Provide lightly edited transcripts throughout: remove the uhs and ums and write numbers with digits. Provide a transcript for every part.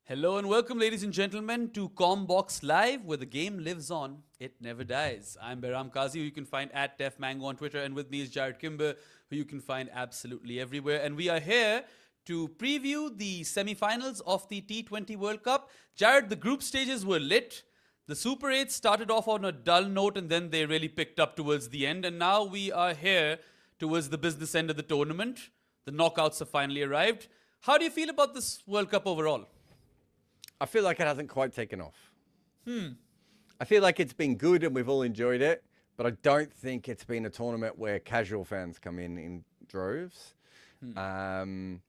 Hello and welcome, ladies and gentlemen, to CommBox Live, where the game lives on, it never dies. I'm Behram Kazi, who you can find at DefMango on Twitter, and with me is Jared Kimber, who you can find absolutely everywhere. And we are here to preview the semi-finals of the T20 World Cup. Jared, the group stages were lit. The Super 8 started off on a dull note, and then they really picked up towards the end. And now we are here towards the business end of the tournament. The knockouts have finally arrived. How do you feel about this World Cup overall? I feel like it hasn't quite taken off. I feel like it's been good and we've all enjoyed it, but I don't think it's been a tournament where casual fans come in droves. And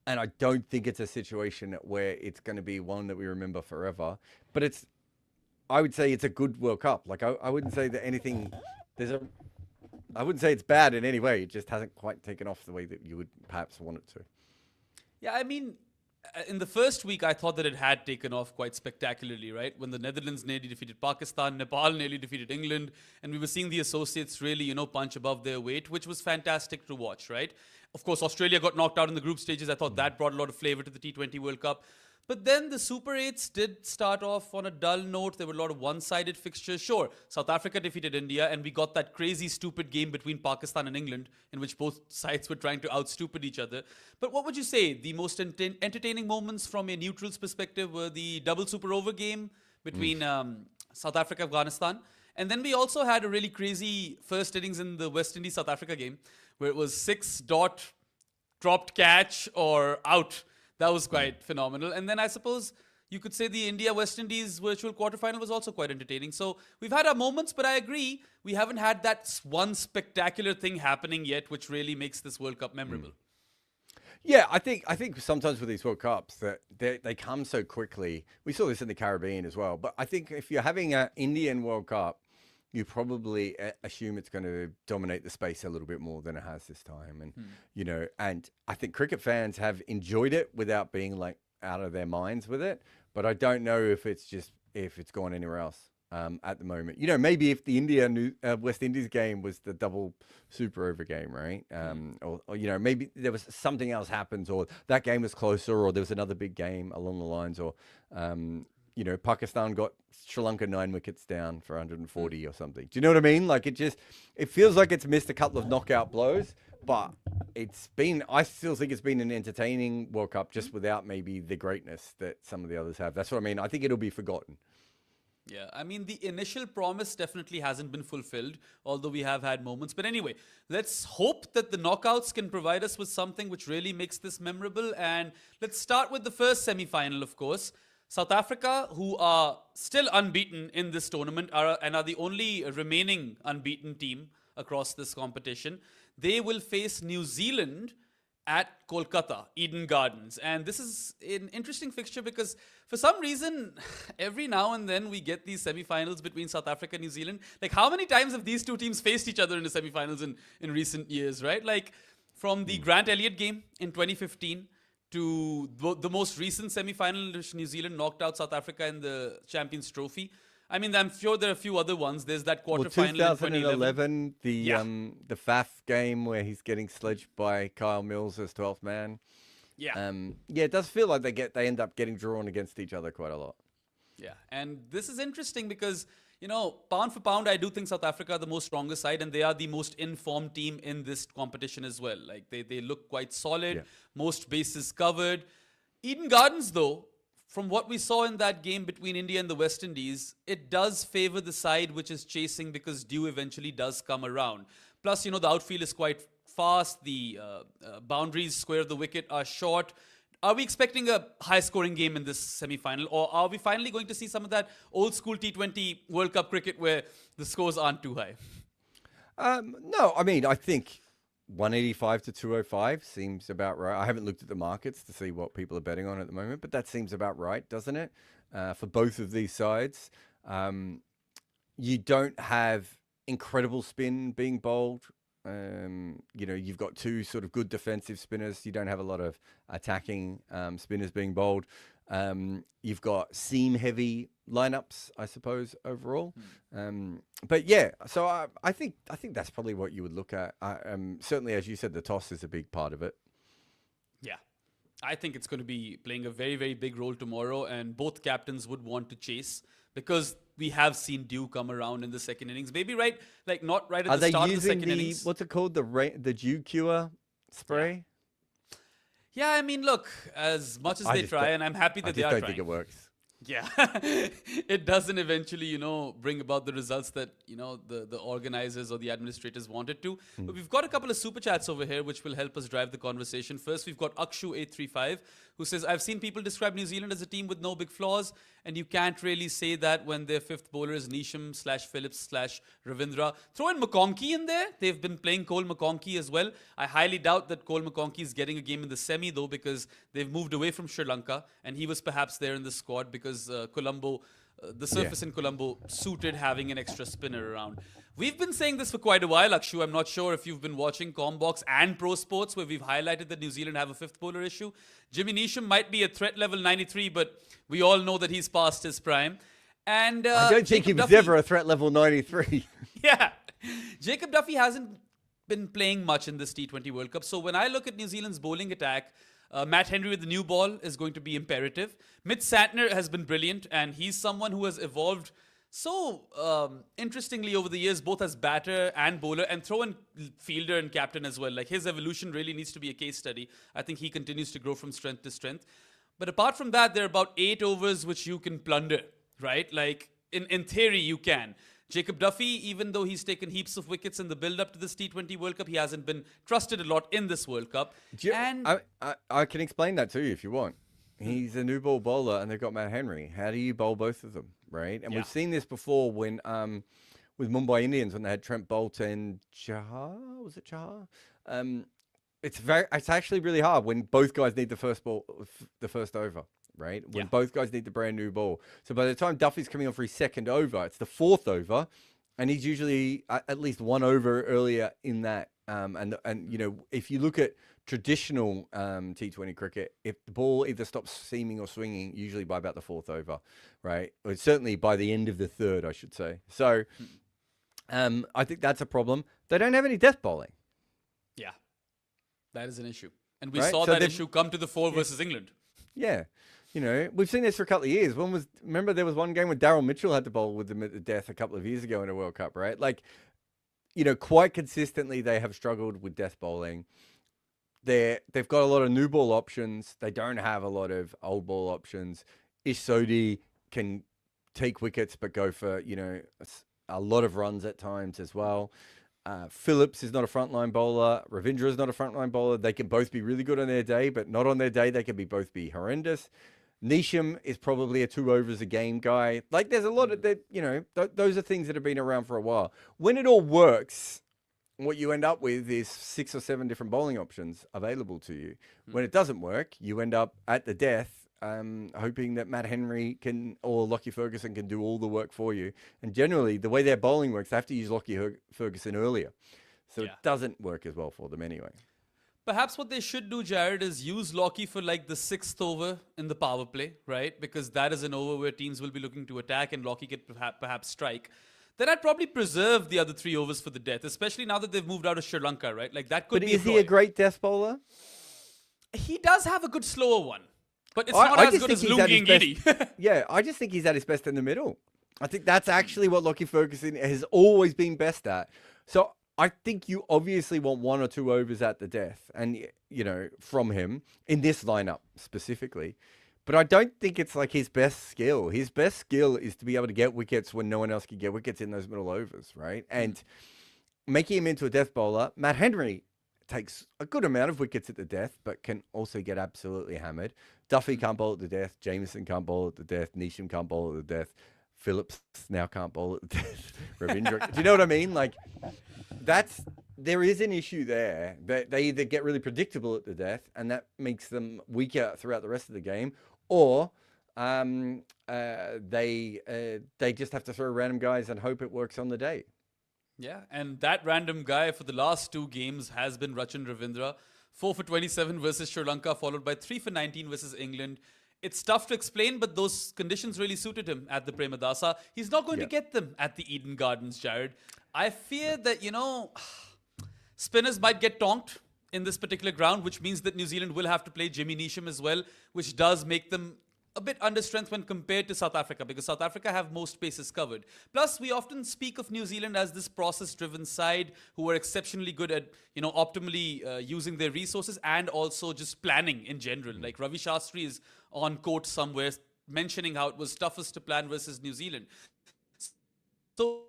I don't think it's a situation where it's going to be one that we remember forever. But I would say it's a good World Cup. Like I wouldn't say that anything. I wouldn't say it's bad in any way. It just hasn't quite taken off the way that you would perhaps want it to. Yeah, I mean, in the first week, I thought that it had taken off quite spectacularly, right? When the Netherlands nearly defeated Pakistan, Nepal nearly defeated England, and we were seeing the associates really, punch above their weight, which was fantastic to watch, right? Of course, Australia got knocked out in the group stages. I thought that brought a lot of flavor to the T20 World Cup. But then the Super 8s did start off on a dull note. There were a lot of one-sided fixtures. Sure, South Africa defeated India, and we got that crazy, stupid game between Pakistan and England, in which both sides were trying to out-stupid each other. But what would you say the most entertaining moments from a neutral's perspective were the double super over game between South Africa, Afghanistan? And then we also had a really crazy first innings in the West Indies-South Africa game, where it was 6-dot, dropped catch, or out. That was quite phenomenal. And then I suppose you could say the India-West Indies virtual quarterfinal was also quite entertaining. So we've had our moments, but I agree, we haven't had that one spectacular thing happening yet, which really makes this World Cup memorable. Yeah, I think sometimes with these World Cups that they come so quickly. We saw this in the Caribbean as well. But I think if you're having an Indian World Cup, you probably assume it's going to dominate the space a little bit more than it has this time. And, and I think cricket fans have enjoyed it without being like out of their minds with it. But I don't know if it's gone anywhere else at the moment. Maybe if the West Indies game was the double super over game, right? Or maybe there was something else happens, or that game was closer, or there was another big game along the lines, or, Pakistan got Sri Lanka 9 wickets down for 140 or something. Do you know what I mean? Like it feels like it's missed a couple of knockout blows, but I still think it's been an entertaining World Cup just without maybe the greatness that some of the others have. That's what I mean. I think it'll be forgotten. Yeah, I mean, the initial promise definitely hasn't been fulfilled, although we have had moments. But anyway, let's hope that the knockouts can provide us with something which really makes this memorable. And let's start with the first semi-final, of course. South Africa, who are still unbeaten in this tournament are the only remaining unbeaten team across this competition. They will face New Zealand at Kolkata, Eden Gardens. And this is an interesting fixture because for some reason, every now and then we get these semi-finals between South Africa and New Zealand. Like, how many times have these two teams faced each other in the semi-finals in recent years, right? Like, from the Grant Elliott game in 2015 to the most recent semi-final in which New Zealand knocked out South Africa in the Champions Trophy. I mean, I'm sure there are a few other ones. There's that quarterfinal in 2011, the Faf game where he's getting sledged by Kyle Mills as 12th man. Yeah. It does feel like they end up getting drawn against each other quite a lot. Yeah, and this is interesting because, pound for pound, I do think South Africa are the most strongest side, and they are the most informed team in this competition as well. Like, they look quite solid, most bases covered. Eden Gardens, though, from what we saw in that game between India and the West Indies, it does favor the side which is chasing because dew eventually does come around. Plus, the outfield is quite fast. The boundaries square of the wicket are short. Are we expecting a high-scoring game in this semi-final, or are we finally going to see some of that old-school T20 World Cup cricket where the scores aren't too high? No, I mean, I think 185 to 205 seems about right. I haven't looked at the markets to see what people are betting on at the moment, but that seems about right, doesn't it? For both of these sides. You don't have incredible spin being bowled. You've got two sort of good defensive spinners. You don't have a lot of attacking spinners being bowled. You've got seam-heavy lineups, I suppose, overall. But yeah, so I think that's probably what you would look at. Certainly, as you said, the toss is a big part of it. Yeah. I think it's going to be playing a very, very big role tomorrow, and both captains would want to chase because we have seen Dew come around in the second innings. Maybe not right at Are the they start of the using second innings. what's it called, the dew cure spray? Yeah, I mean, look, as much as they try, and I'm happy that they are I just don't trying. think it works. Yeah, it doesn't eventually, bring about the results that, the organizers or the administrators wanted to. But we've got a couple of super chats over here which will help us drive the conversation. First, we've got Akshu835 who says, I've seen people describe New Zealand as a team with no big flaws, and you can't really say that when their fifth bowler is Neesham/Phillips/Ravindra. Throw in McConkey in there. They've been playing Cole McConkey as well. I highly doubt that Cole McConkey is getting a game in the semi, though, because they've moved away from Sri Lanka, and he was perhaps there in the squad because Colombo, the surface in Colombo suited having an extra spinner around. We've been saying this for quite a while, Akshu. I'm not sure if you've been watching CommBox and Pro Sports, where we've highlighted that New Zealand have a fifth bowler issue. Jimmy Neesham might be a threat level 93, but we all know that he's past his prime. And I don't think he was ever a threat level 93. Yeah. Jacob Duffy hasn't been playing much in this T20 World Cup. So when I look at New Zealand's bowling attack, Matt Henry with the new ball is going to be imperative. Mitch Santner has been brilliant, and he's someone who has evolved so interestingly over the years, both as batter and bowler, and throw in fielder and captain as well. Like, his evolution really needs to be a case study. I think he continues to grow from strength to strength. But apart from that, there are about 8 overs which you can plunder, right? Like, in theory, you can. Jacob Duffy, even though he's taken heaps of wickets in the build-up to this T20 World Cup, he hasn't been trusted a lot in this World Cup. I can explain that to you if you want. He's a new ball bowler, and they've got Matt Henry. How do you bowl both of them, right? And we've seen this before when with Mumbai Indians when they had Trent Bolt and Chahar. Was it Chahar? It's actually really hard when both guys need the first over, right? When both guys need the brand new ball. So by the time Duffy's coming on for his second over, it's the fourth over, and he's usually at least 1 over earlier in that. And if you look at traditional T20 cricket, if the ball either stops seaming or swinging, usually by about the fourth over, right? Or certainly by the end of the third, I should say. So I think that's a problem. They don't have any death bowling. Yeah, that is an issue. And we saw that issue come to the fore versus England. Yeah. We've seen this for a couple of years. Remember there was one game when Daryl Mitchell had to bowl with them at the death a couple of years ago in a World Cup, right? Like, quite consistently they have struggled with death bowling. They've got a lot of new ball options. They don't have a lot of old ball options. Ish Sodhi can take wickets but go for, a lot of runs at times as well. Phillips is not a frontline bowler. Ravindra is not a frontline bowler. They can both be really good on their day, but not on their day. They can both be horrendous. Neesham is probably a 2 overs a game guy. Like, there's a lot of that, those are things that have been around for a while. When it all works, what you end up with is 6 or 7 different bowling options available to you. When it doesn't work, you end up at the death, hoping that Matt Henry or Lockie Ferguson can do all the work for you. And generally, the way their bowling works, they have to use Lockie Ferguson earlier. So it doesn't work as well for them anyway. Perhaps what they should do, Jared, is use Lockie for like the 6th over in the power play, right? Because that is an over where teams will be looking to attack and Lockie could perhaps strike. Then I'd probably preserve the other 3 overs for the death, especially now that they've moved out of Sri Lanka, right? Like, that could be. But is he a great death bowler? He does have a good slower one, but it's not as good as Lungi Ngidi. Yeah, I just think he's at his best in the middle. I think that's actually what Lockie Ferguson has always been best at. So I think you obviously want 1 or 2 overs at the death, and from him in this lineup specifically. But I don't think it's like his best skill. His best skill is to be able to get wickets when no one else can get wickets in those middle overs, right? And making him into a death bowler, Matt Henry takes a good amount of wickets at the death, but can also get absolutely hammered. Duffy can't bowl at the death. Jameson can't bowl at the death. Neesham can't bowl at the death. Phillips now can't bowl at the death. Ravindra. Do you know what I mean? Like, there is an issue there that they either get really predictable at the death, and that makes them weaker throughout the rest of the game, or they just have to throw random guys and hope it works on the day. Yeah, and that random guy for the last 2 games has been Rachin Ravindra. 4 for 27 versus Sri Lanka, followed by 3 for 19 versus England. It's tough to explain, but those conditions really suited him at the Premadasa. He's not going to get them at the Eden Gardens, Jared. I fear that, spinners might get tonked in this particular ground, which means that New Zealand will have to play Jimmy Neesham as well, which does make them a bit under strength when compared to South Africa, because South Africa have most spaces covered. Plus, we often speak of New Zealand as this process-driven side who are exceptionally good at, optimally using their resources and also just planning in general. Like Ravi Shastri is on court somewhere mentioning how it was toughest to plan versus New Zealand. So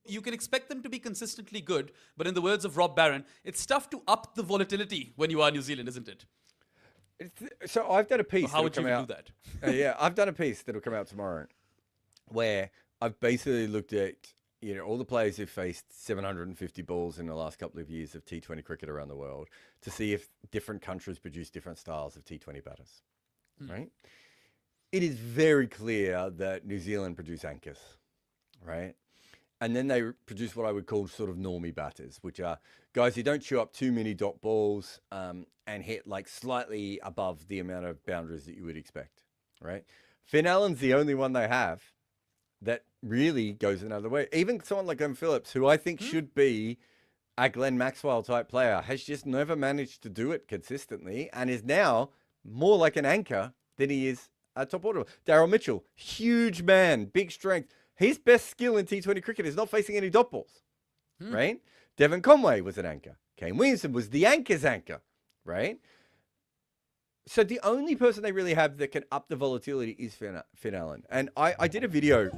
you can expect them to be consistently good, but in the words of Rob Barron, it's tough to up the volatility when you are New Zealand, isn't it? So I've done a piece. How would you do that? Yeah, I've done a piece that'll come out tomorrow, where I've basically looked at all the players who've faced 750 balls in the last couple of years of T20 cricket around the world to see if different countries produce different styles of T20 batters. Right? It is very clear that New Zealand produce anchors, right? And then they produce what I would call sort of normie batters, which are guys who don't chew up too many dot balls and hit like slightly above the amount of boundaries that you would expect, right? Finn Allen's the only one they have that really goes another way. Even someone like Glenn Phillips, who I think should be a Glenn Maxwell type player, has just never managed to do it consistently and is now more like an anchor than he is a top order. Daryl Mitchell, huge man, big strength. His best skill in T20 cricket is not facing any dot balls, right? Devon Conway was an anchor. Kane Williamson was the anchor's anchor, right? So the only person they really have that can up the volatility is Finn Allen. And I did a video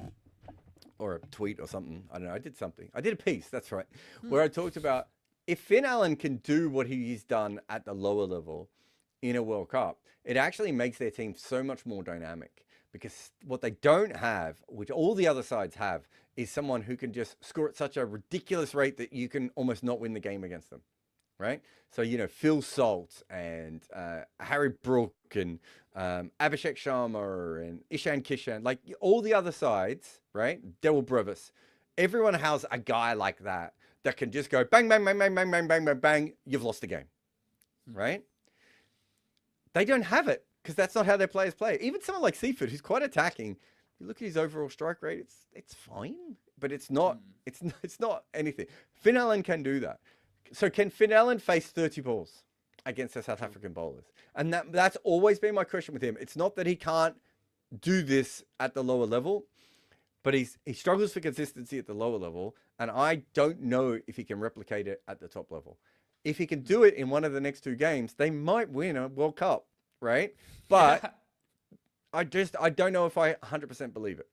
or a tweet or something. I don't know. I did something. I did a piece, that's right, where I talked about if Finn Allen can do what he's done at the lower level in a World Cup, it actually makes their team so much more dynamic. Because what they don't have, which all the other sides have, is someone who can just score at such a ridiculous rate that you can almost not win the game against them, right? So, Phil Salt and Harry Brook and Abhishek Sharma and Ishan Kishan, like all the other sides, right? Daryl Brevis. Everyone has a guy like that can just go bang, bang, bang, bang, bang, bang, bang, bang, bang, you've lost the game, right? They don't have it. Because that's not how their players play. Even someone like Seaford, who's quite attacking, you look at his overall strike rate, it's fine, but it's not anything. Finn Allen can do that. So can Finn Allen face 30 balls against the South African bowlers? And that's always been my question with him. It's not that he can't do this at the lower level, but he struggles for consistency at the lower level, and I don't know if he can replicate it at the top level. If he can do it in one of the next two games, they might win a World Cup. Right? But I don't know if I 100% believe it.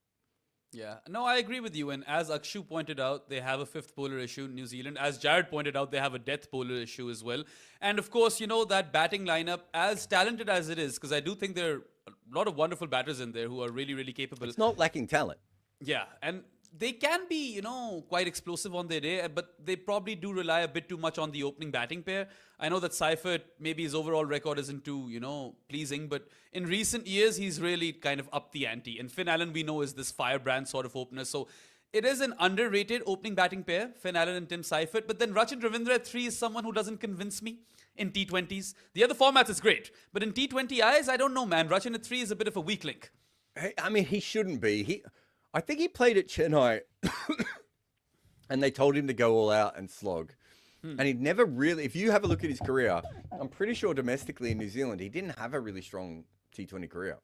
Yeah. No, I agree with you. And as Akshu pointed out, they have a fifth bowler issue in New Zealand. As Jared pointed out, they have a death bowler issue as well. And of course, that batting lineup, as talented as it is, because I do think there are a lot of wonderful batters in there who are really, really capable. It's not lacking talent. Yeah. And they can be, quite explosive on their day, but they probably do rely a bit too much on the opening batting pair. I know that Seifert, maybe his overall record isn't too, pleasing, but in recent years, he's really kind of upped the ante. And Finn Allen, we know, is this firebrand sort of opener. So it is an underrated opening batting pair, Finn Allen and Tim Seifert. But then Rachin Ravindra at 3 is someone who doesn't convince me in T20s. The other formats is great, but in T20 eyes, I don't know, man. Rachin at 3 is a bit of a weak link. I mean, he shouldn't be. I think he played at Chennai and they told him to go all out and slog. And he'd never really, if you have a look at his career, I'm pretty sure domestically in New Zealand, he didn't have a really strong T20 career.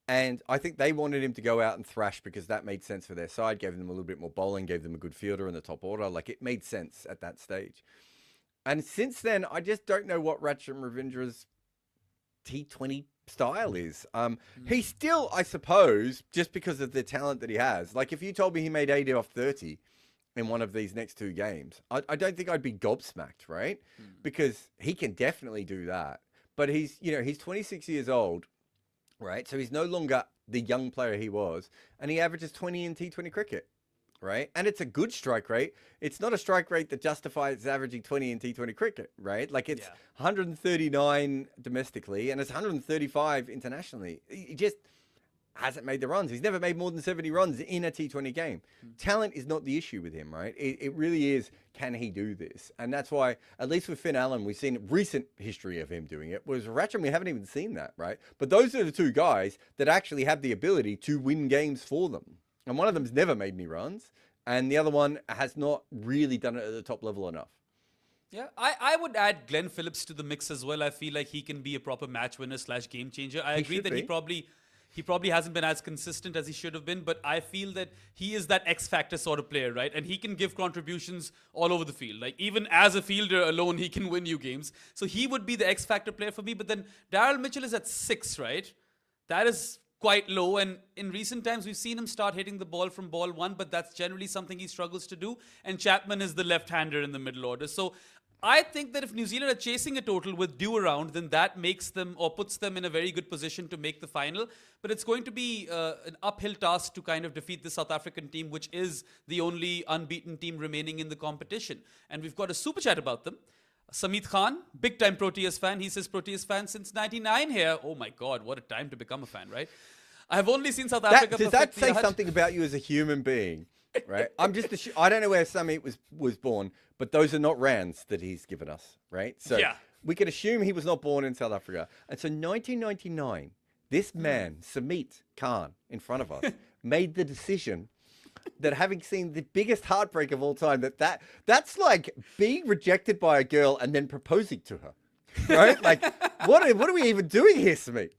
And I think they wanted him to go out and thrash because that made sense for their side, gave them a little bit more bowling, gave them a good fielder in the top order. Like it made sense at that stage. And since then, I just don't know what Rachin Ravindra's T20 style is. He's still, I suppose, just because of the talent that he has. Like if you told me he made 80 off 30 in one of these next two games, I don't think I'd be gobsmacked, right? Because he can definitely do that. But he's 26 years old, right? So he's no longer the young player he was, and he averages 20 in T20 cricket, right? And it's a good strike rate. It's not a strike rate that justifies averaging 20 in T20 cricket, right? Like it's 139 domestically and it's 135 internationally. He just hasn't made the runs. He's never made more than 70 runs in a T20 game. Talent is not the issue with him, right? It really is, can he do this? And that's why, at least with Finn Allen, we've seen recent history of him doing it. Whereas Rachin, we haven't even seen that, right? But those are the two guys that actually have the ability to win games for them. And one of them's never made any runs, and the other one has not really done it at the top level enough. Yeah, I would add Glenn Phillips to the mix as well. I feel like he can be a proper match winner slash game changer. I He agree should that be. he probably hasn't been as consistent as he should have been, but I feel that he is that X factor sort of player, right? And he can give contributions all over the field. Like even as a fielder alone, he can win you games. So he would be the X factor player for me. But then Daryl Mitchell is at 6, right? That is quite low. And in recent times, we've seen him start hitting the ball from ball one, but that's generally something he struggles to do. And Chapman is the left-hander in the middle order. So I think that if New Zealand are chasing a total with due around, then that makes them or puts them in a very good position to make the final. But it's going to be an uphill task to kind of defeat the South African team, which is the only unbeaten team remaining in the competition. And we've got a super chat about them. Samit Khan, big time Proteas fan. He says Proteas fan since '99 here. Oh my God, what a time to become a fan, right? I have only seen South Africa. Does that say something about you as a human being? Right. I don't know where Samit was born, but those are not rands that he's given us. Right. So Yeah. we can assume he was not born in South Africa. And so 1999, this man, Samit Khan, in front of us, made the decision that having seen the biggest heartbreak of all time, that's like being rejected by a girl and then proposing to her. Right. Like, what are we even doing here, Samit?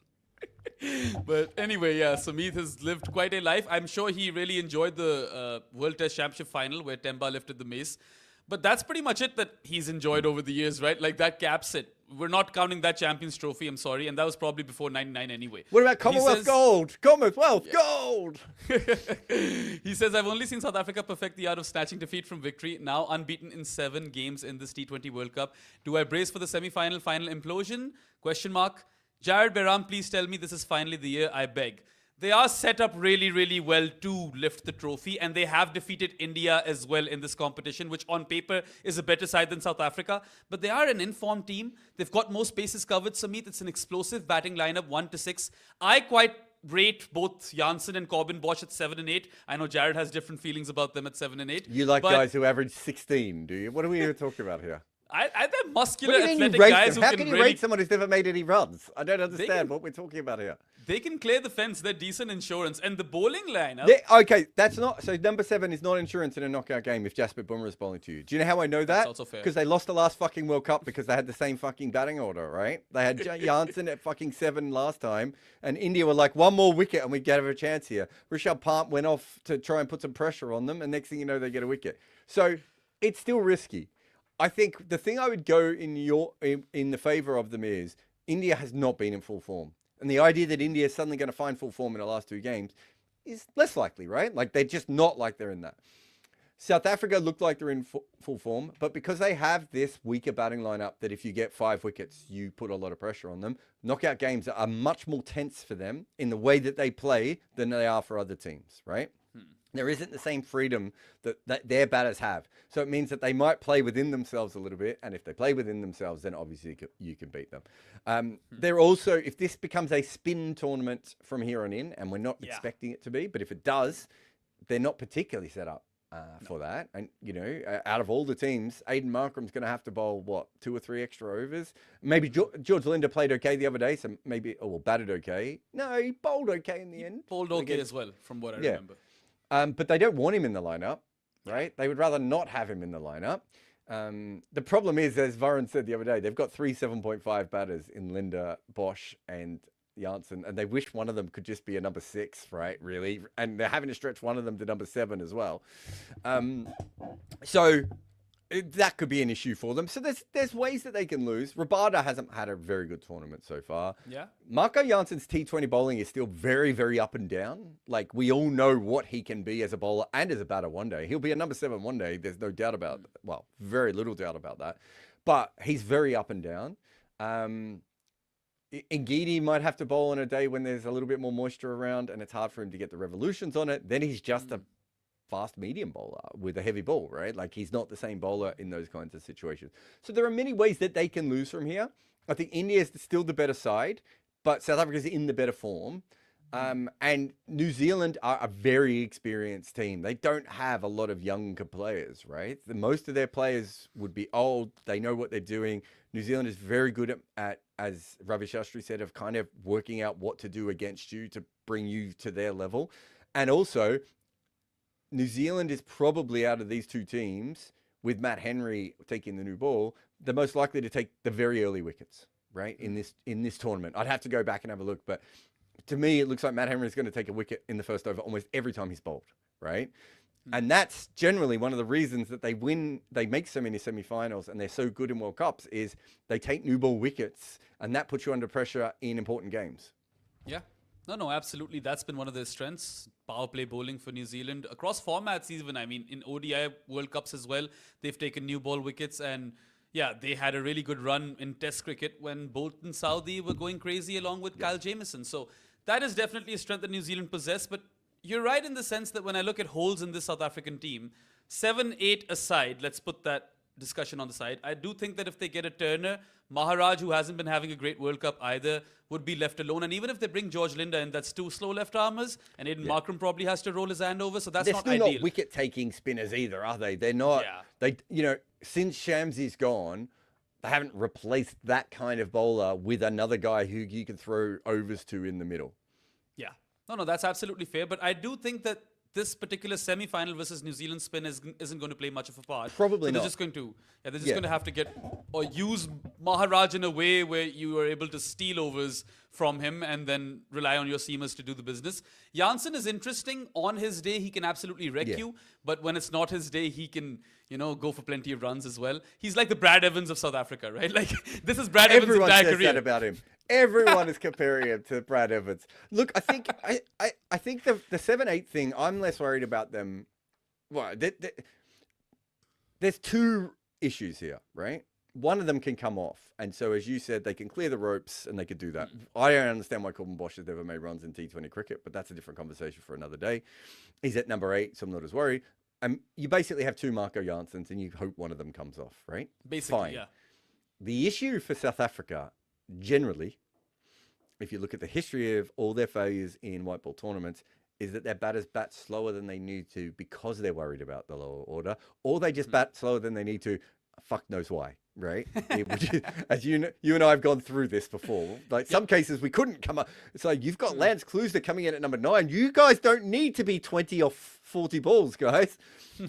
But anyway, yeah, Samit has lived quite a life. I'm sure he really enjoyed the World Test Championship final where Temba lifted the mace. But that's pretty much it that he's enjoyed over the years, right? Like that caps it. We're not counting that Champions Trophy, I'm sorry. And that was probably before '99 anyway. What about Commonwealth Gold? Commonwealth Gold! He says, I've only seen South Africa perfect the art of snatching defeat from victory, now unbeaten in 7 games in this T20 World Cup. Do I brace for the semi-final, final implosion? Question mark. Jared Behram, please tell me this is finally the year, I beg. They are set up really, really well to lift the trophy, and they have defeated India as well in this competition, which on paper is a better side than South Africa. But they are an informed team. They've got most bases covered, Samit. It's an explosive batting lineup, 1 to 6. I quite rate both Janssen and Corbin Bosch at 7 and 8. I know Jared has different feelings about them at 7 and 8. You like guys who average 16, do you? What are we even talking about here? They're muscular, What do you mean athletic you rate guys them? who How can can you really... rate someone who's never made any runs? I don't understand what we're talking about here. They can clear the fence. They're decent insurance. And the bowling lineup... Okay, that's not... So number 7 is not insurance in a knockout game if Jasper Bumrah is bowling to you. Do you know how I know that? That's also fair. Because they lost the last fucking World Cup because they had the same fucking batting order, right? They had Janssen at fucking 7 last time, and India were like, 1 more wicket and we get a chance here. Rishabh Pant went off to try and put some pressure on them, and next thing you know, they get a wicket. So it's still risky. I think the thing I would go in the favor of them is India has not been in full form. And the idea that India is suddenly going to find full form in the last 2 games is less likely, right? Like they're just not like they're in that. South Africa looked like they're in full form, but because they have this weaker batting lineup that if you get 5 wickets, you put a lot of pressure on them, knockout games are much more tense for them in the way that they play than they are for other teams, right? There isn't the same freedom that their batters have. So it means that they might play within themselves a little bit. And if they play within themselves, then obviously you can beat them. They're also, if this becomes a spin tournament from here on in, and we're not expecting it to be, but if it does, they're not particularly set up for that. And, you know, out of all the teams, Aiden Markram's going to have to bowl, 2 or 3 extra overs. Maybe George Linder played okay the other day, so maybe, batted okay. No, he bowled okay in the end. Bowled okay as well, from what I remember. But they don't want him in the lineup, right? They would rather not have him in the lineup. The problem is, as Varun said the other day, they've got 3 7.5 batters in Linda, Bosch, and Janssen, and they wish one of them could just be a number 6, right? Really, and they're having to stretch one of them to number 7 as well. So that could be an issue for them. So there's ways that they can lose. Rabada hasn't had a very good tournament so far. Yeah. Marco Janssen's T20 bowling is still very, very up and down. Like, we all know what he can be as a bowler and as a batter one day. He'll be a number 7 one day. There's no doubt about it. Well, very little doubt about that. But he's very up and down. Ngidi might have to bowl on a day when there's a little bit more moisture around and it's hard for him to get the revolutions on it. Then he's just a fast medium bowler with a heavy ball, right? Like, he's not the same bowler in those kinds of situations. So there are many ways that they can lose from here. I think India is still the better side, but South Africa is in the better form. And New Zealand are a very experienced team. They don't have a lot of younger players, right? Most of their players would be old. They know what they're doing. New Zealand is very good at, as Ravi Shastri said, of kind of working out what to do against you to bring you to their level. And also, New Zealand is probably, out of these 2 teams, with Matt Henry taking the new ball, they're most likely to take the very early wickets, right? In this tournament. I'd have to go back and have a look, but to me, it looks like Matt Henry is going to take a wicket in the first over almost every time he's bowled, right? And that's generally one of the reasons that they win, they make so many semi-finals and they're so good in World Cups is they take new ball wickets, and that puts you under pressure in important games. Yeah. No, absolutely. That's been one of their strengths. Power play bowling for New Zealand. Across formats even, I mean, in ODI World Cups as well, they've taken new ball wickets. And yeah, they had a really good run in Test cricket when Bolt and Saudi were going crazy along with Kyle Jamieson. So that is definitely a strength that New Zealand possess. But you're right in the sense that when I look at holes in this South African team, 7-8 aside, let's put that discussion on the side. I do think that if they get a Turner, Maharaj, who hasn't been having a great World Cup either, would be left alone. And even if they bring George Linda in, that's two slow left armers, and Aiden Markram probably has to roll his hand over, so that's They're not still ideal. not wicket-taking spinners either, are they? They're not. Yeah. They, since Shamsi's gone, they haven't replaced that kind of bowler with another guy who you can throw overs to in the middle. Yeah. No, that's absolutely fair. But I do think that this particular semi-final versus New Zealand spin isn't going to play much of a part. Probably so they're not. just going to, they're just going to have to get or use Maharaj in a way where you are able to steal overs from him and then rely on your seamers to do the business. Janssen is interesting. On his day, he can absolutely wreck you. But when it's not his day, he can, go for plenty of runs as well. He's like the Brad Evans of South Africa, right? Like, this is Brad Evans' Everyone entire says career. that about him. Everyone is comparing him to Brad Evans. Look, I think I think the 7-8 thing, I'm less worried about them. Well, there's two issues here, right? One of them can come off. And so, as you said, they can clear the ropes and they could do that. I don't understand why CommBox has never made runs in T20 cricket, but that's a different conversation for another day. He's at number 8, so I'm not as worried. You basically have two Marco Janssens and you hope one of them comes off, right? Basically, Fine. yeah. The issue for South Africa, generally, if you look at the history of all their failures in white ball tournaments, is that their batters bat slower than they need to because they're worried about the lower order, or they just bat slower than they need to. Fuck knows why, right? As you and I have gone through this before. Like some cases we couldn't come up. It's like you've got Lance Klusener coming in at number 9. You guys don't need to be 20 or 40 balls, guys,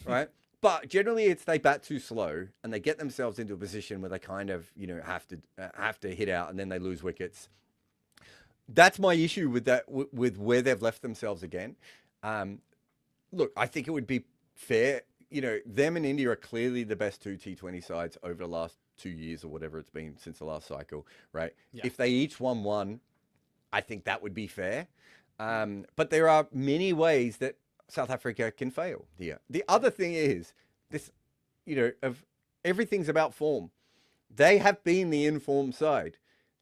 right? But generally, it's they bat too slow and they get themselves into a position where they kind of have to hit out and then they lose wickets. That's my issue with that, with where they've left themselves again. Look, I think it would be fair. Them and India are clearly the best two T20 sides over the last 2 years or whatever it's been since the last cycle, right? Yeah. If they each won one, I think that would be fair. But there are many ways that South Africa can fail here. The other thing is this, of everything's about form. They have been the informed side.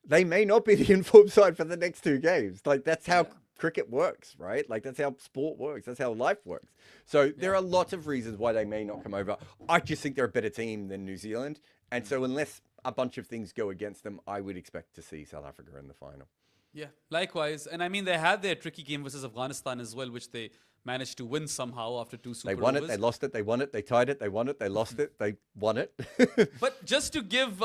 They may not be the informed side for the next 2 games. Like that's how cricket works, right? Like that's how sport works. That's how life works. So there are lots of reasons why they may not come over. I just think they're a better team than New Zealand. And so unless a bunch of things go against them, I would expect to see South Africa in the final. Yeah, likewise. And I mean, they had their tricky game versus Afghanistan as well, which they managed to win somehow after 2 super They won overs. it, they lost it, they won it, they tied it, they won it, they lost it, they won it. But just to give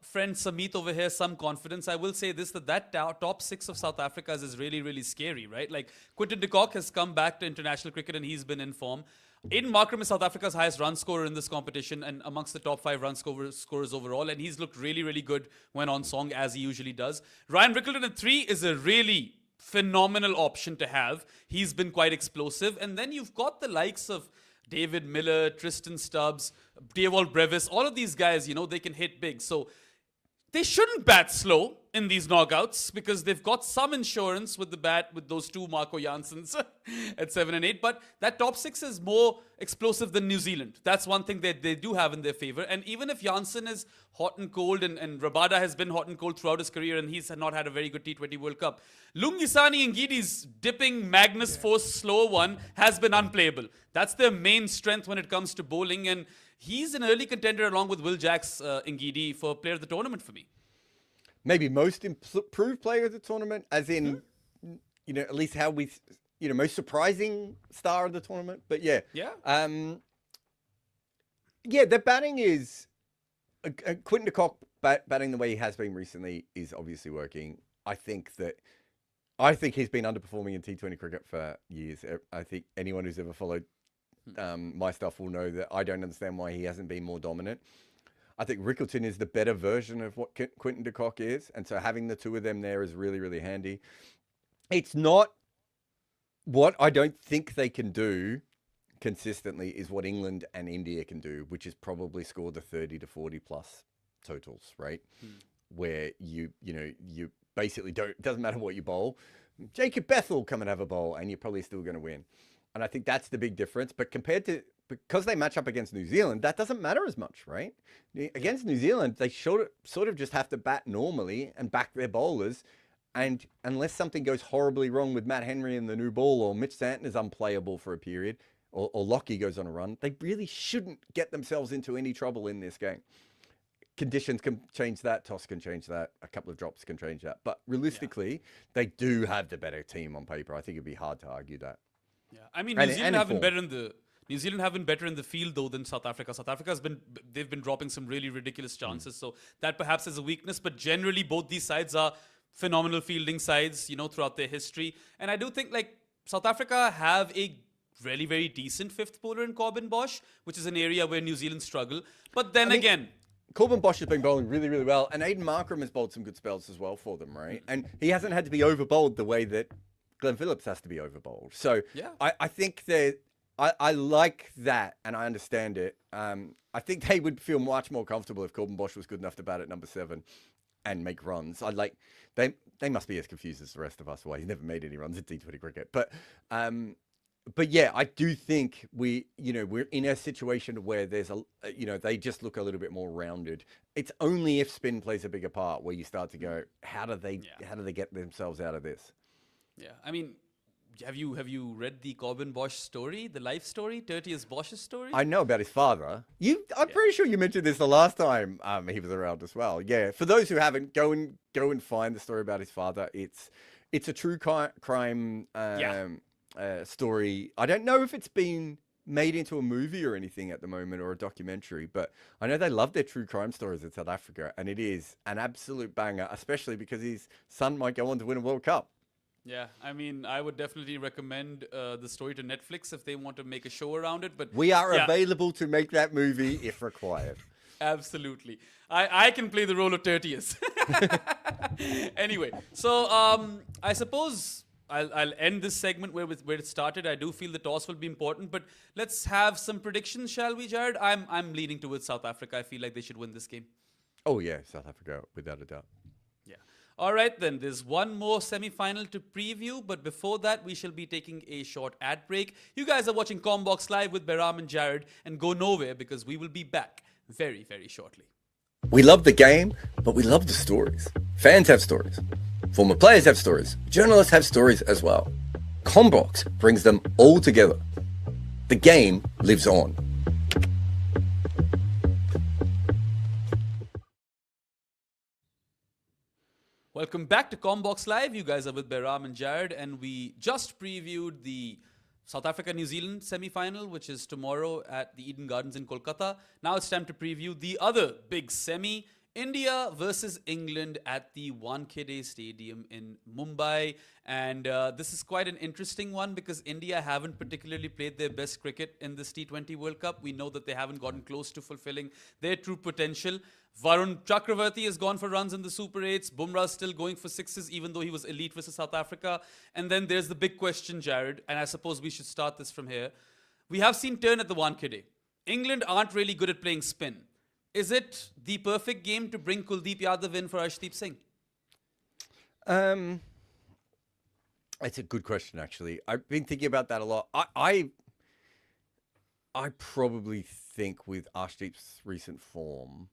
friend Samit over here some confidence, I will say this, that top 6 of South Africa's is really, really scary, right? Like, Quinton de Kock has come back to international cricket and he's been in form. Aiden Markram is South Africa's highest run scorer in this competition and amongst the top 5 run scorers overall. And he's looked really, really good when on song, as he usually does. Ryan Rickleton at 3 is a really phenomenal option to have. He's been quite explosive. And then you've got the likes of David Miller, Tristan Stubbs, Dewald Brevis. All of these guys, they can hit big. So they shouldn't bat slow in these knockouts because they've got some insurance with the bat with those 2 Marco Janssens at 7 and 8. But that top 6 is more explosive than New Zealand. That's one thing that they do have in their favor. And even if Janssen is hot and cold and Rabada has been hot and cold throughout his career and he's not had a very good T20 World Cup, Lungisani Ngidi's dipping Magnus Force slow one has been unplayable. That's their main strength when it comes to bowling. And he's an early contender along with Will Jacks Ngidi for player of the tournament for me. Maybe most improved player of the tournament, as in, at least how we, most surprising star of the tournament. But yeah. Their batting is, Quinton de Kock batting the way he has been recently is obviously working. I think he's been underperforming in T20 cricket for years. I think anyone who's ever followed my stuff will know that I don't understand why he hasn't been more dominant. I think Rickleton is the better version of what Quinton de Kock is. And so having the two of them there is really, really handy. It's not what I don't think they can do consistently is what England and India can do, which is probably score the 30 to 40 plus totals, right? Where you basically don't, it doesn't matter what you bowl. Jacob Bethel come and have a bowl and you're probably still going to win. And I think that's the big difference. But because they match up against New Zealand, that doesn't matter as much, right? Against New Zealand, they sort of just have to bat normally and back their bowlers. And unless something goes horribly wrong with Matt Henry and the new ball, or Mitch Stanton is unplayable for a period, or Lockie goes on a run, they really shouldn't get themselves into any trouble in this game. Conditions can change that. Toss can change that. A couple of drops can change that. But realistically, they do have the better team on paper. I think it'd be hard to argue that. Yeah, I mean, New Zealand have been better in the field though than South Africa. South Africa they've been dropping some really ridiculous chances, so that perhaps is a weakness. But generally, both these sides are phenomenal fielding sides, throughout their history. And I do think like South Africa have a very, very decent fifth bowler in Corbin Bosch, which is an area where New Zealand struggle. But then again, Corbin Bosch has been bowling really, really well, and Aiden Markram has bowled some good spells as well for them, right? And he hasn't had to be over bowled the way that Glenn Phillips has to be over bowled. So I think that I like that, and I understand it. I think they would feel much more comfortable if Corbin Bosch was good enough to bat at number 7 and make runs. They must be as confused as the rest of us. Why he's never made any runs in T20 cricket, but yeah, I do think we're in a situation where there's they just look a little bit more rounded. It's only if spin plays a bigger part where you start to go, how do they get themselves out of this? Yeah, I mean, have you read the Corbin Bosch story, the life story, Tertius Bosch's story? I know about his father. I'm pretty sure you mentioned this the last time he was around as well. Yeah, for those who haven't, go and find the story about his father. It's a true crime. Story. I don't know if it's been made into a movie or anything at the moment, or a documentary, but I know they love their true crime stories in South Africa, and it is an absolute banger, especially because his son might go on to win a World Cup. Yeah, I mean, I would definitely recommend the story to Netflix if they want to make a show around it. But we are available to make that movie if required. Absolutely. I can play the role of Tertius. Anyway, so I suppose I'll end this segment where it started. I do feel the toss will be important, but let's have some predictions, shall we, Jared? I'm leaning towards South Africa. I feel like they should win this game. Oh yeah, South Africa, without a doubt. Yeah. All right, then. There's one more semi-final to preview, but before that, we shall be taking a short ad break. You guys are watching CommBox Live with Behram and Jared, and go nowhere because we will be back very, very shortly. We love the game, but we love the stories. Fans have stories. Former players have stories. Journalists have stories as well. CommBox brings them all together. The game lives on. Welcome back to CommBox Live. You guys are with Behram and Jared, and we just previewed the South Africa-New Zealand semi-final, which is tomorrow at the Eden Gardens in Kolkata. Now it's time to preview the other big semi, India versus England at the Wankhede Stadium in Mumbai. And this is quite an interesting one because India haven't particularly played their best cricket in this T20 World Cup. We know that they haven't gotten close to fulfilling their true potential. Varun Chakravarti has gone for runs in the Super 8s. Bumrah's still going for sixes, even though he was elite versus South Africa. And then there's the big question, Jared, and I suppose we should start this from here. We have seen turn at the Wankhede. England aren't really good at playing spin. Is it the perfect game to bring Kuldeep Yadav in for Arshdeep Singh? It's a good question, actually. I've been thinking about that a lot. I probably think with Arshdeep's recent form,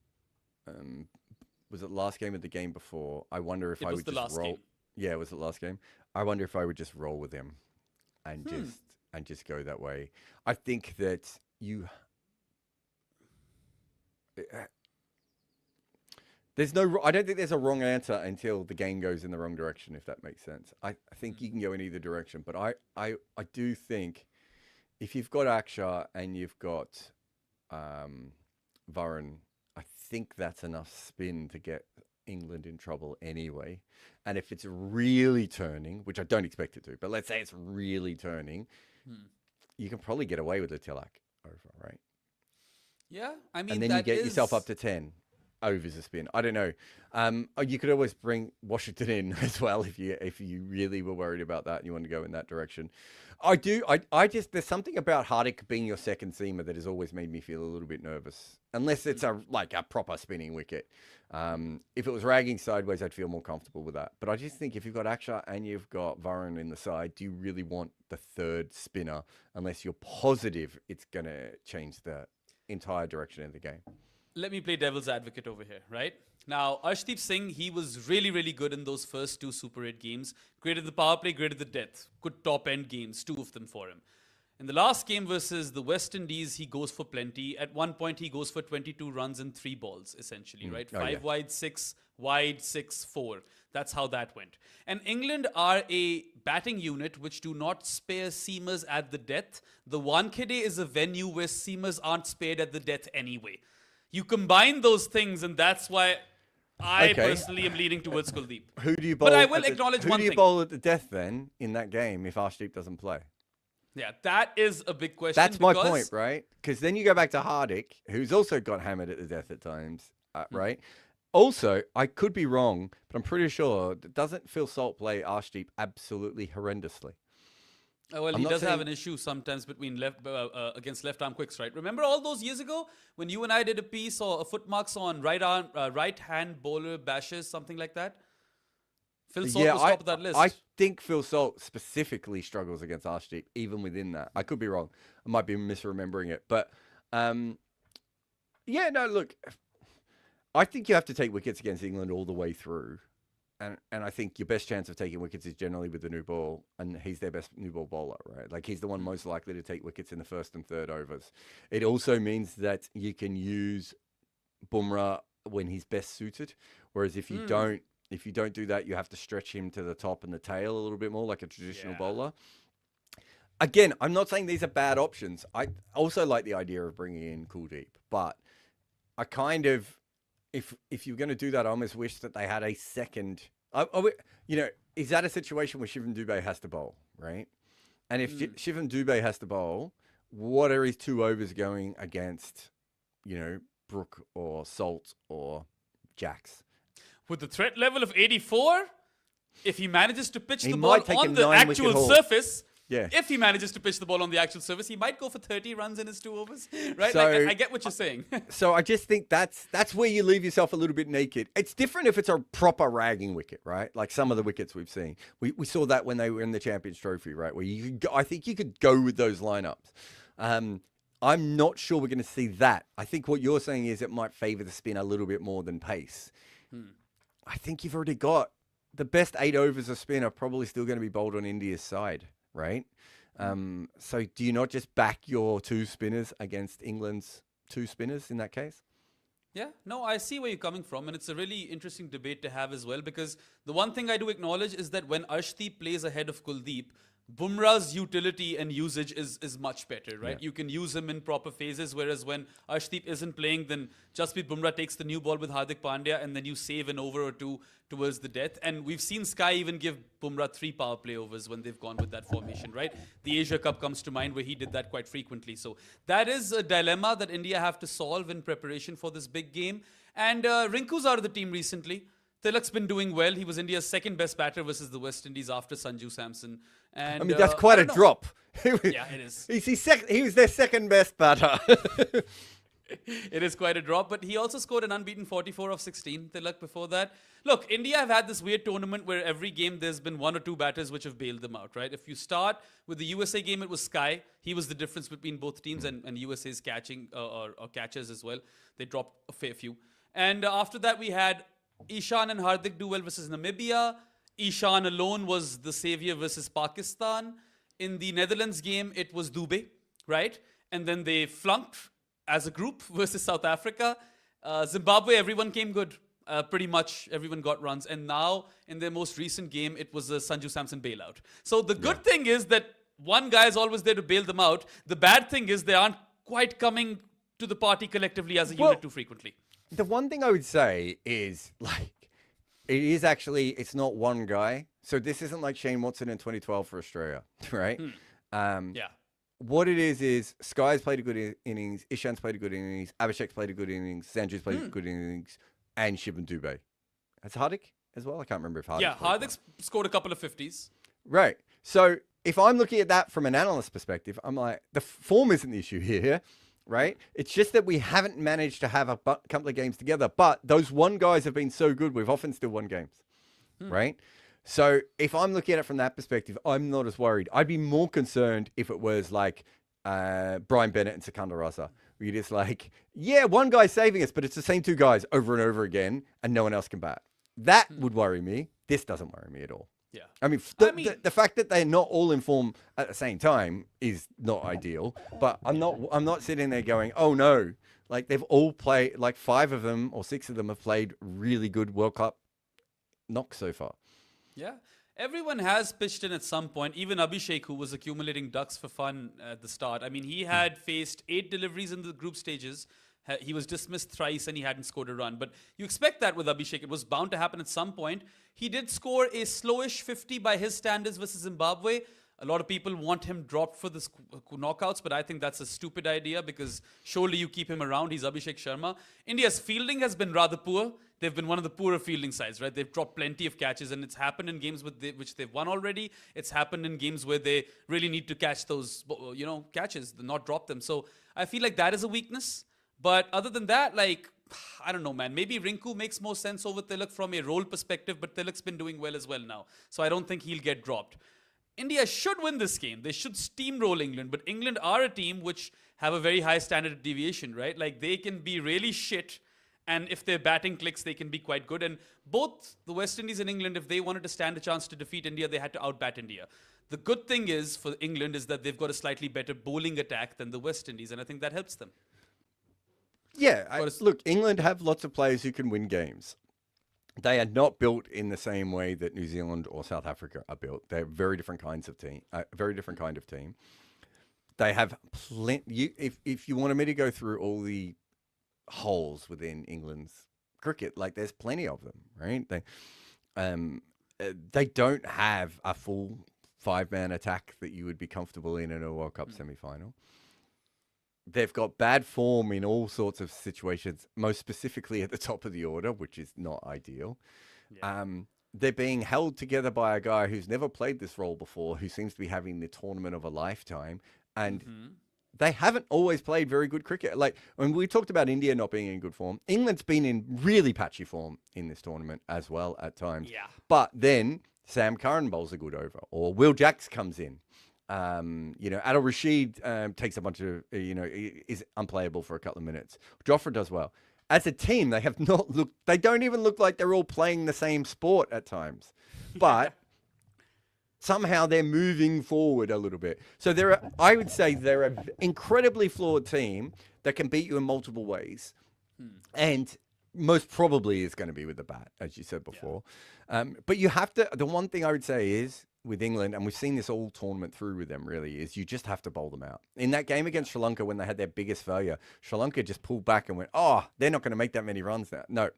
was it last game or the game before? I wonder if I would just roll. Game. Yeah, was it last game? I wonder if I would just roll with him and just go that way. I think that I don't think there's a wrong answer until the game goes in the wrong direction, if that makes sense. I think you can go in either direction, but I do think if you've got Akshar and you've got Varun, I think that's enough spin to get England in trouble anyway. And if it's really turning, which I don't expect it to, but let's say it's really turning, you can probably get away with a Tilak over, right? Yeah, I mean, And then you that get yourself up is. to 10 overs a spin. I don't know. You could always bring Washington in as well if you really were worried about that and you want to go in that direction. I do. I just there's something about Hardik being your second seamer that has always made me feel a little bit nervous. Unless it's a proper spinning wicket. If it was ragging sideways, I'd feel more comfortable with that. But I just think if you've got Akshar and you've got Varun in the side, do you really want the third spinner unless you're positive it's going to change the entire direction of the game? Let me play devil's advocate over here, right? Now, Arshdeep Singh, he was really, really good in those first two Super 8 games. Great at the power play, great at the death. Good top-end games, two of them for him. In the last game versus the West Indies, he goes for plenty. At one point, he goes for 22 runs in 3 balls, essentially, right? 5 wide, 6 wide, 6, 4. That's how that went. And England are a batting unit which do not spare seamers at the death. The Wankhede is a venue where seamers aren't spared at the death anyway. You combine those things, and that's why I personally am leaning towards Kuldeep. Who do you bowl? But I will acknowledge one Who do you thing. bowl at the death then in that game if Arshdeep doesn't play? Yeah, that is a big question. That's my point, right? Because then you go back to Hardik, who's also got hammered at the death at times, right? Also, I could be wrong, but I'm pretty sure, doesn't Phil Salt play Arshdeep absolutely horrendously? Well, he does have an issue sometimes between against left arm quicks, right? Remember all those years ago when you and I did a piece or a footmarks on right hand bowler bashes, something like that? Phil Salt was top of that list. I think Phil Salt specifically struggles against Arshdeep, even within that. I could be wrong. I might be misremembering it. But, yeah, no, look, I think you have to take wickets against England all the way through. And I think your best chance of taking wickets is generally with the new ball, and he's their best new ball bowler, right? Like he's the one most likely to take wickets in the first and third overs. It also means that you can use Bumrah when he's best suited, whereas if you don't do that, you have to stretch him to the top and the tail a little bit more, like a traditional bowler. Again, I'm not saying these are bad options. I also like the idea of bringing in Kuldeep, but I kind of. If you're going to do that, I almost wish that they had a second. Is that a situation where Shivam Dubé has to bowl, right? And if Shivam Dubé has to bowl, what are his 2 overs going against, Brook or Salt or Jax? With the threat level of 84, if he manages to pitch the ball might take on a the 9-wicket actual haul. surface, Yeah. if he manages to pitch the ball on the actual surface, he might go for 30 runs in his 2 overs, right? So- Like, I get what you're saying. So I just think that's where you leave yourself a little bit naked. It's different if it's a proper ragging wicket, right? Like some of the wickets we've seen. We saw that when they were in the Champions Trophy, right? Where I think you could go with those lineups. I'm not sure we're going to see that. I think what you're saying is it might favour the spin a little bit more than pace. I think you've already got the best 8 overs of spin are probably still going to be bowled on India's side, right? So do you not just back your 2 spinners against England's 2 spinners in that case? Yeah, no, I see where you're coming from, and it's a really interesting debate to have as well, because the one thing I do acknowledge is that when Arshdeep plays ahead of Kuldeep, Bumrah's utility and usage is much better, right? Yeah. You can use him in proper phases, whereas when Arshdeep isn't playing, then Jasprit Bumrah takes the new ball with Hardik Pandya, and then you save an over or 2 towards the death. And we've seen Sky even give Bumrah 3 power play overs when they've gone with that formation, right? The Asia Cup comes to mind where he did that quite frequently. So that is a dilemma that India have to solve in preparation for this big game. And Rinku's out of the team recently. Tilak's been doing well. He was India's second best batter versus the West Indies after Sanju Samson. And I mean, that's quite a drop. Yeah, it is. He was their second best batter. It is quite a drop, but he also scored an unbeaten 44 of 16, Tilak, before that. Look, India have had this weird tournament where every game there's been 1 or 2 batters which have bailed them out, right? If you start with the USA game, it was Sky. He was the difference between both teams, and USA's catching or catchers as well. They dropped a fair few. And after that, we had Ishan and Hardik do well versus Namibia. Ishan alone was the savior versus Pakistan. In the Netherlands game, it was Dubé, right? And then they flunked as a group versus South Africa. Zimbabwe, everyone came good. Pretty much everyone got runs. And now, in their most recent game, it was a Sanju Samson bailout. So the good thing is that one guy is always there to bail them out. The bad thing is they aren't quite coming to the party collectively as a unit too frequently. The one thing I would say is, like, it's not one guy. So this isn't like Shane Watson in 2012 for Australia, right? Yeah. what it is Sky's played a good innings, Ishan's played a good innings, Abhishek's played a good innings, Sanju's played a good innings, and Shivam Dubé. Has Hardik as well? I can't remember if Hardik. Yeah, Hardik's scored a couple of 50s. Right. So if I'm looking at that from an analyst perspective, I'm like, the form isn't the issue here, right? It's just that we haven't managed to have a couple of games together. But those one guys have been so good, we've often still won games, right? So if I'm looking at it from that perspective, I'm not as worried. I'd be more concerned if it was like Brian Bennett and Sikandar Raza. Where you're just like, yeah, one guy's saving us, but it's the same two guys over and over again, and no one else can bat. That would worry me. This doesn't worry me at all. Yeah. I mean, the fact that they're not all in form at the same time is not ideal. But I'm not sitting there going, oh no, like they've all played, like 5 of them or 6 of them have played really good World Cup knocks so far. Yeah. Everyone has pitched in at some point. Even Abhishek, who was accumulating ducks for fun at the start. I mean, he had faced 8 deliveries in the group stages. He was dismissed thrice and he hadn't scored a run. But you expect that with Abhishek. It was bound to happen at some point. He did score a slowish 50 by his standards versus Zimbabwe. A lot of people want him dropped for the knockouts, but I think that's a stupid idea because surely you keep him around. He's Abhishek Sharma. India's fielding has been rather poor. They've been one of the poorer fielding sides, right? They've dropped plenty of catches, and it's happened in games which they've won already. It's happened in games where they really need to catch those, catches, not drop them. So I feel like that is a weakness. But other than that, like, I don't know, man. Maybe Rinku makes more sense over Tilak from a role perspective, but Tilak's been doing well as well now. So I don't think he'll get dropped. India should win this game. They should steamroll England. But England are a team which have a very high standard of deviation, right? Like, they can be really shit. And if their batting clicks, they can be quite good. And both the West Indies and England, if they wanted to stand a chance to defeat India, they had to outbat India. The good thing is for England is that they've got a slightly better bowling attack than the West Indies. And I think that helps them. Yeah, look, England have lots of players who can win games. They are not built in the same way that New Zealand or South Africa are built. They're very different kinds of team, very different kind of team. They have plenty. If you wanted me to go through all the holes within England's cricket, like there's plenty of them, right? They don't have a full 5-man attack that you would be comfortable in a World Cup semi-final. They've got bad form in all sorts of situations, most specifically at the top of the order, which is not ideal. Yeah. They're being held together by a guy who's never played this role before, who seems to be having the tournament of a lifetime. And they haven't always played very good cricket. Like, when we talked about India not being in good form, England's been in really patchy form in this tournament as well at times. Yeah. But then Sam Curran bowls a good over, or Will Jacks comes in. Adil Rashid takes a bunch of, is unplayable for a couple of minutes. Jofra does well. As a team, they have not looked, they don't even look like they're all playing the same sport at times. But somehow they're moving forward a little bit. So I would say they're an incredibly flawed team that can beat you in multiple ways. And most probably is going to be with the bat, as you said before. Yeah. But you have to, the one thing I would say is, with England, and we've seen this all tournament through with them, really, is you just have to bowl them out. In that game against Sri Lanka, when they had their biggest failure, Sri Lanka just pulled back and went, oh, they're not going to make that many runs now. No,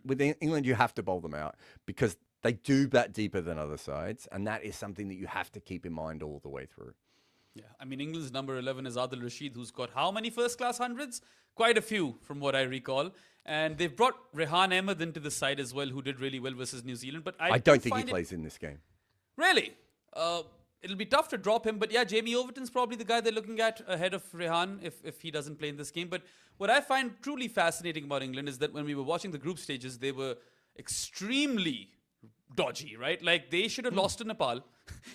with England, you have to bowl them out because they do bat deeper than other sides, and that is something that you have to keep in mind all the way through. Yeah, I mean, England's number 11 is Adil Rashid, who's got how many first-class hundreds? Quite a few, from what I recall. And they've brought Rehan Ahmed into the side as well, who did really well versus New Zealand. But I don't think he plays in this game. Really? It'll be tough to drop him, but yeah, Jamie Overton's probably the guy they're looking at ahead of Rehan if he doesn't play in this game. But what I find truly fascinating about England is that when we were watching the group stages, they were extremely dodgy, right? Like, they should have lost to Nepal,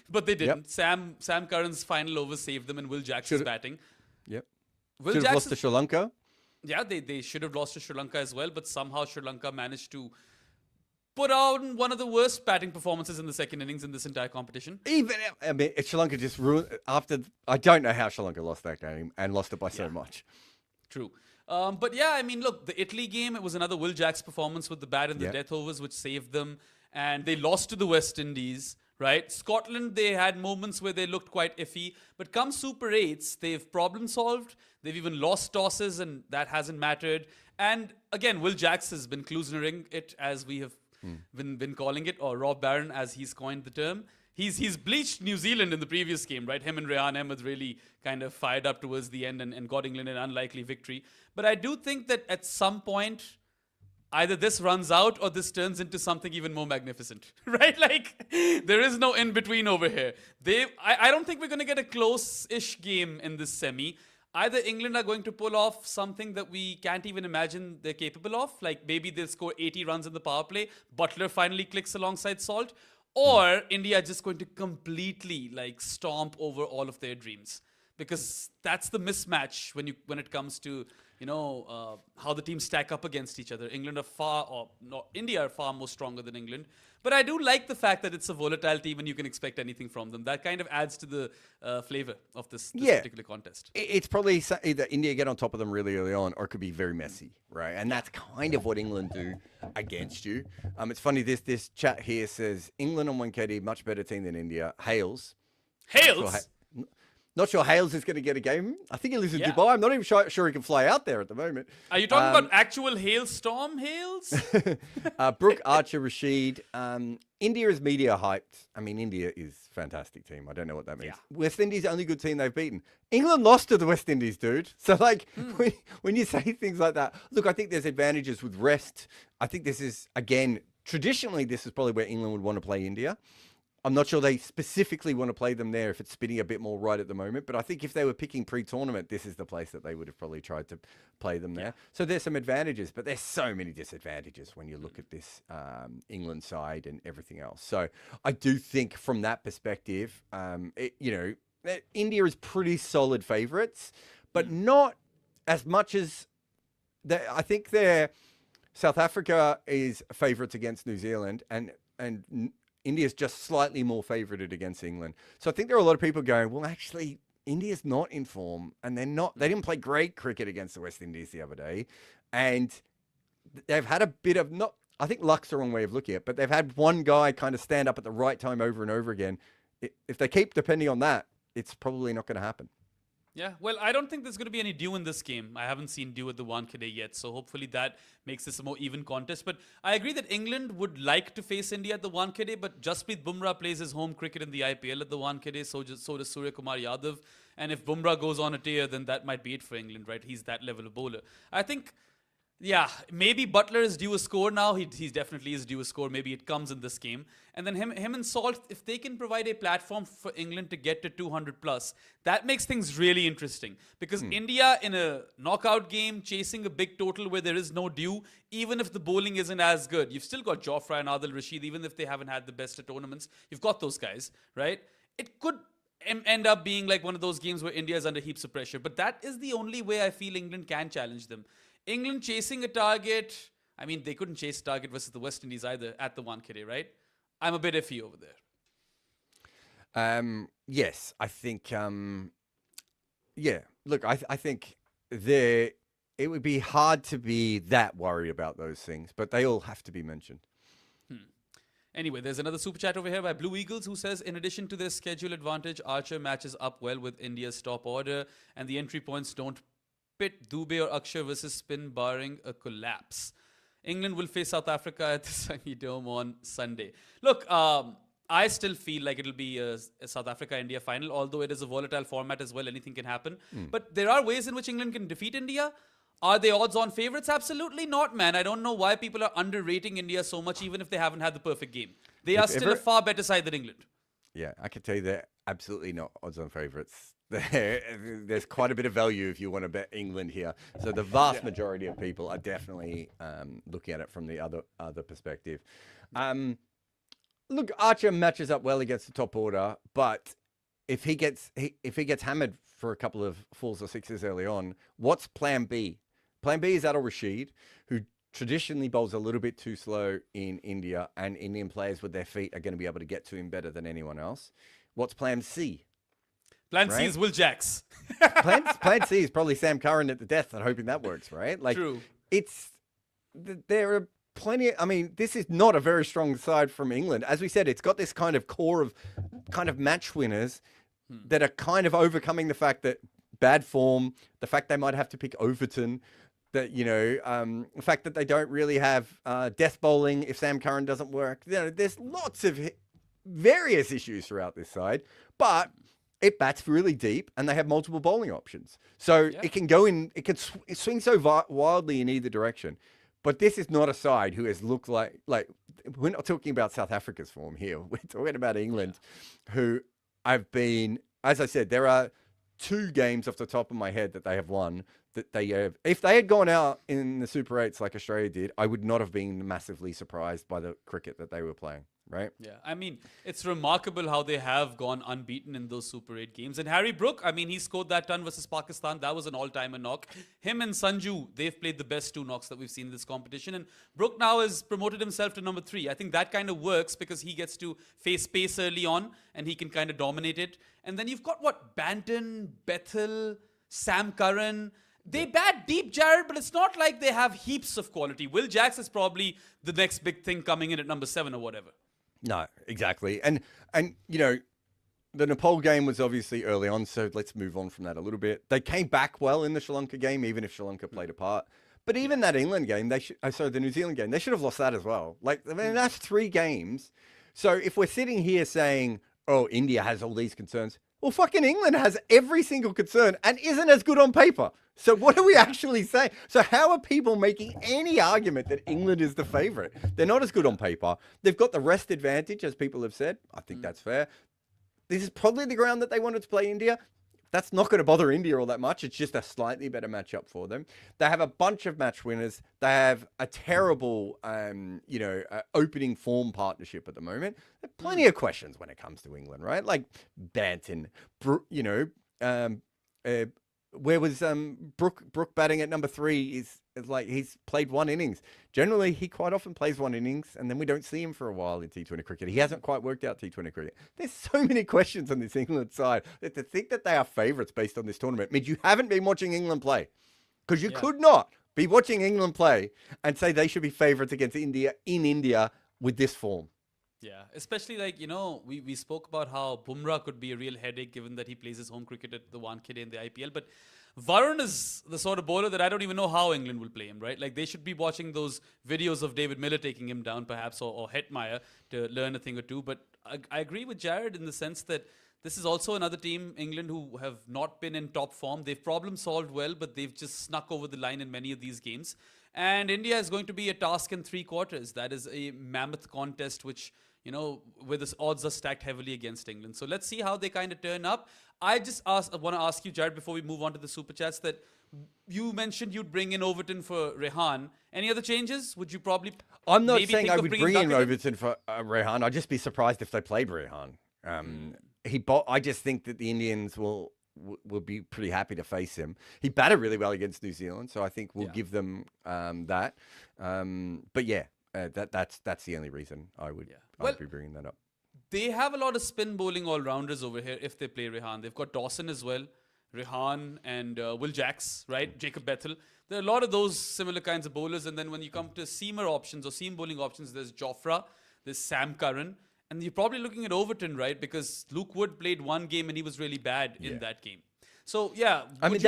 but they didn't. Yep. Sam Curran's final over saved them, and Will Jackson's batting. Yep. Should have lost to Sri Lanka. Yeah, they should have lost to Sri Lanka as well, but somehow Sri Lanka managed to put on one of the worst batting performances in the second innings in this entire competition. Sri Lanka just ruined after. I don't know how Sri Lanka lost that game and lost it by so much. True. But yeah, I mean, look, the Italy game, it was another Will Jacks performance with the bat in the death overs, which saved them. And they lost to the West Indies, right? Scotland, they had moments where they looked quite iffy. But come Super 8s, they've problem solved. They've even lost tosses, and that hasn't mattered. And again, Will Jacks has been Klusnering it, as we have been calling it, or Rob Barron, as he's coined the term. He's bleached New Zealand in the previous game, right? Him and Rehan Ahmed really kind of fired up towards the end and got England an unlikely victory. But I do think that at some point, either this runs out or this turns into something even more magnificent, right? Like, there is no in between over here. I don't think we're going to get a close-ish game in this semi. Either England are going to pull off something that we can't even imagine they're capable of, like maybe they'll score 80 runs in the power play, Butler finally clicks alongside Salt, or India are just going to completely like stomp over all of their dreams. Because that's the mismatch when it comes to how the teams stack up against each other. India are far more stronger than England. But I do like the fact that it's a volatile team and you can expect anything from them. That kind of adds to the flavor of this particular contest. It's probably either India get on top of them really early on, or it could be very messy, right? And that's kind of what England do against you. It's funny, this chat here says, England on 1KD, much better team than India. Hales. Not sure Hales is going to get a game. I think he lives in Dubai. I'm not even sure he can fly out there at the moment. Are you talking about actual hailstorm Hales? Brooke, Archer, Rashid. India is media hyped. I mean, India is a fantastic team. I don't know what that means. Yeah. West Indies, the only good team they've beaten. England lost to the West Indies, dude. So, like, when you say things like that, look, I think there's advantages with rest. I think this is, again, traditionally, this is probably where England would want to play India. I'm not sure they specifically want to play them there if it's spinning a bit more right at the moment. But I think if they were picking pre-tournament, this is the place that they would have probably tried to play them there. So there's some advantages, but there's so many disadvantages when you look at this England side and everything else. So I do think from that perspective, India is pretty solid favourites, but not as much as I think South Africa is favourites against New Zealand and India's just slightly more favoured against England. So I think there are a lot of people going, well, actually, India's not in form, and they didn't play great cricket against the West Indies the other day. And they've had a bit of, I think luck's the wrong way of looking at it, but they've had one guy kind of stand up at the right time over and over again. If they keep depending on that, it's probably not going to happen. Yeah, well, I don't think there's going to be any dew in this game. I haven't seen dew at the Wankhede yet, so hopefully that makes this a more even contest. But I agree that England would like to face India at the Wankhede, but Jasprit Bumrah plays his home cricket in the IPL at the Wankhede, so does Surya Kumar Yadav. And if Bumrah goes on a tear, then that might be it for England, right? He's that level of bowler. I think... yeah, maybe Butler is due a score now. He definitely is due a score. Maybe it comes in this game. And then him and Salt, if they can provide a platform for England to get to 200 plus, that makes things really interesting. Because India in a knockout game, chasing a big total where there is no due, even if the bowling isn't as good, you've still got Jofra and Adil Rashid, even if they haven't had the best at tournaments. You've got those guys, right? It could end up being like one of those games where India is under heaps of pressure. But that is the only way I feel England can challenge them. England chasing a target, I mean, they couldn't chase a target versus the West Indies either at the Wankhede, right? I'm a bit iffy over there. Yes, I think, look, I think it would be hard to be that worried about those things, but they all have to be mentioned. Anyway, there's another super chat over here by Blue Eagles who says, in addition to their schedule advantage, Archer matches up well with India's top order and the entry points don't pit Dubey or Akshar versus spin barring a collapse. England will face South Africa at the Sunny Dome on Sunday. Look, I still feel like it'll be a South Africa-India final, although it is a volatile format as well. Anything can happen. But there are ways in which England can defeat India. Are they odds-on favorites? Absolutely not, man. I don't know why people are underrating India so much, even if they haven't had the perfect game. They are still a far better side than England. Yeah, I can tell you they're absolutely not odds-on favorites. There's quite a bit of value if you want to bet England here. So the vast majority of people are definitely looking at it from the other perspective. Look, Archer matches up well against the top order, but if he gets hammered for a couple of fours or sixes early on, what's plan B? Plan B is Adil Rashid, who traditionally bowls a little bit too slow in India, and Indian players with their feet are going to be able to get to him better than anyone else. What's plan C? Plan C is Will Jacks. plan C is probably Sam Curran at the death and hoping that works, right? Like, true. There are plenty. I mean, this is not a very strong side from England. As we said, it's got this kind of core of kind of match winners that are kind of overcoming the fact that bad form, the fact they might have to pick Overton, that, the fact that they don't really have death bowling if Sam Curran doesn't work. There's lots of various issues throughout this side, but it bats really deep and they have multiple bowling options. So it can go in, it swings so wildly in either direction. But this is not a side who has looked like we're not talking about South Africa's form here. We're talking about England, who have been, as I said, there are 2 games off the top of my head that they have won that they have. If they had gone out in the Super 8s like Australia did, I would not have been massively surprised by the cricket that they were playing. Right? Yeah, I mean, it's remarkable how they have gone unbeaten in those Super 8 games. And Harry Brook, I mean, he scored that ton versus Pakistan. That was an all-timer knock. Him and Sanju, they've played the best 2 knocks that we've seen in this competition. And Brook now has promoted himself to number 3. I think that kind of works because he gets to face pace early on and he can kind of dominate it. And then you've got Banton, Bethel, Sam Curran. They bat deep, Jared, but it's not like they have heaps of quality. Will Jacks is probably the next big thing coming in at number 7 or whatever. No, exactly. And you know, the Nepal game was obviously early on, so let's move on from that a little bit. They came back well in the Sri Lanka game, even if Sri Lanka played a part. But even that England game, the New Zealand game, they should have lost that as well. Like, I mean, that's 3 games. So if we're sitting here saying, oh, India has all these concerns, well, fucking England has every single concern and isn't as good on paper. So what are we actually saying? So how are people making any argument that England is the favorite? They're not as good on paper. They've got the rest advantage, as people have said. I think that's fair. This is probably the ground that they wanted to play India. That's not going to bother India all that much. It's just a slightly better matchup for them. They have a bunch of match winners. They have a terrible, opening form partnership at the moment. There are plenty of questions when it comes to England, right? Like Banton, where was Brook batting at number 3 is like he's played 1 innings. Generally, he quite often plays 1 innings, and then we don't see him for a while in T20 cricket. He hasn't quite worked out T20 cricket. There's so many questions on this England side that to think that they are favourites based on this tournament means you haven't been watching England play, because you could not be watching England play and say they should be favourites against India in India with this form. Yeah, especially we spoke about how Bumrah could be a real headache given that he plays his home cricket at the Wankhede in the IPL. But Varun is the sort of bowler that I don't even know how England will play him, right? Like they should be watching those videos of David Miller taking him down perhaps or Hetmeyer to learn a thing or two. But I agree with Jared in the sense that this is also another team, England, who have not been in top form. They've problem solved well, but they've just snuck over the line in many of these games. And India is going to be a task in 3 quarters. That is a mammoth contest which, where the odds are stacked heavily against England. So let's see how they kind of turn up. I want to ask you, Jared, before we move on to the Super Chats, that you mentioned you'd bring in Overton for Rehan. Any other changes? Would you probably... I'm not saying I would bring in Overton for Rehan. I'd just be surprised if they played Rehan. I just think that the Indians will be pretty happy to face him. He batted really well against New Zealand, so I think we'll give them that. But yeah, that's the only reason I would be bringing that up. They have a lot of spin bowling all-rounders over here if they play Rehan. They've got Dawson as well, Rehan and Will Jacks, right? Jacob Bethel. There are a lot of those similar kinds of bowlers. And then when you come to seamer options or seam bowling options, there's Jofra, there's Sam Curran. And you're probably looking at Overton, right? Because Luke Wood played 1 game and he was really bad in that game. So, yeah. I mean,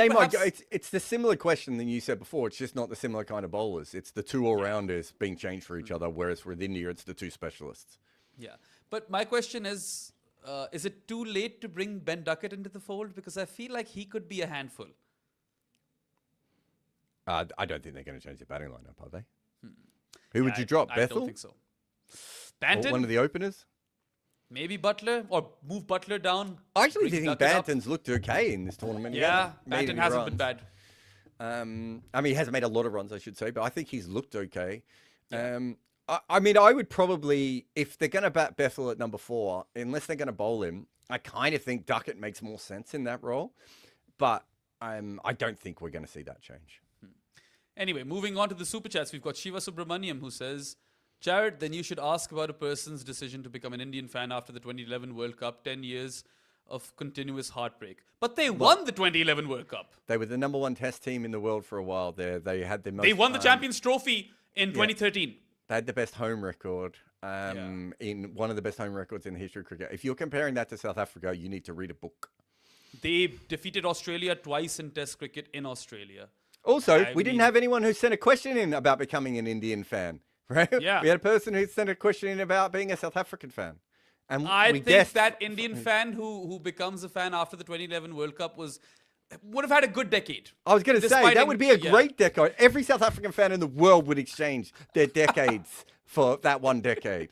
it's the similar question than you said before. It's just not the similar kind of bowlers. It's the 2 all-rounders being changed for each other, whereas with India, it's the 2 specialists. Yeah. But my question is it too late to bring Ben Duckett into the fold? Because I feel like he could be a handful. I don't think they're going to change their batting lineup, are they? Who would you drop? Bethel? I don't think so. Banton? Or one of the openers? Maybe Butler, or move Butler down. I actually think Banton's looked okay in this tournament. Yeah, Banton hasn't been bad. I mean, he hasn't made a lot of runs, I should say, but I think he's looked okay. Yeah. I mean, I would probably, if they're going to bat Bethel at number 4, unless they're going to bowl him, I kind of think Duckett makes more sense in that role. But I don't think we're going to see that change. Anyway, moving on to the Super Chats, we've got Shiva Subramaniam who says, Jared, then you should ask about a person's decision to become an Indian fan after the 2011 World Cup, 10 years of continuous heartbreak. But they won the 2011 World Cup. They were the number 1 test team in the world for a while there. They had the most... They won the Champions Trophy in 2013. They had the best home record, in one of the best home records in the history of cricket. If you're comparing that to South Africa, you need to read a book. They defeated Australia twice in Test cricket in Australia. Also, we didn't have anyone who sent a question in about becoming an Indian fan, right? Yeah. We had a person who sent a question in about being a South African fan. And I we think guessed that Indian fan who becomes a fan after the 2011 World Cup would have had a good decade. I was going to say, that would be a great decade. Every South African fan in the world would exchange their decades for that one decade.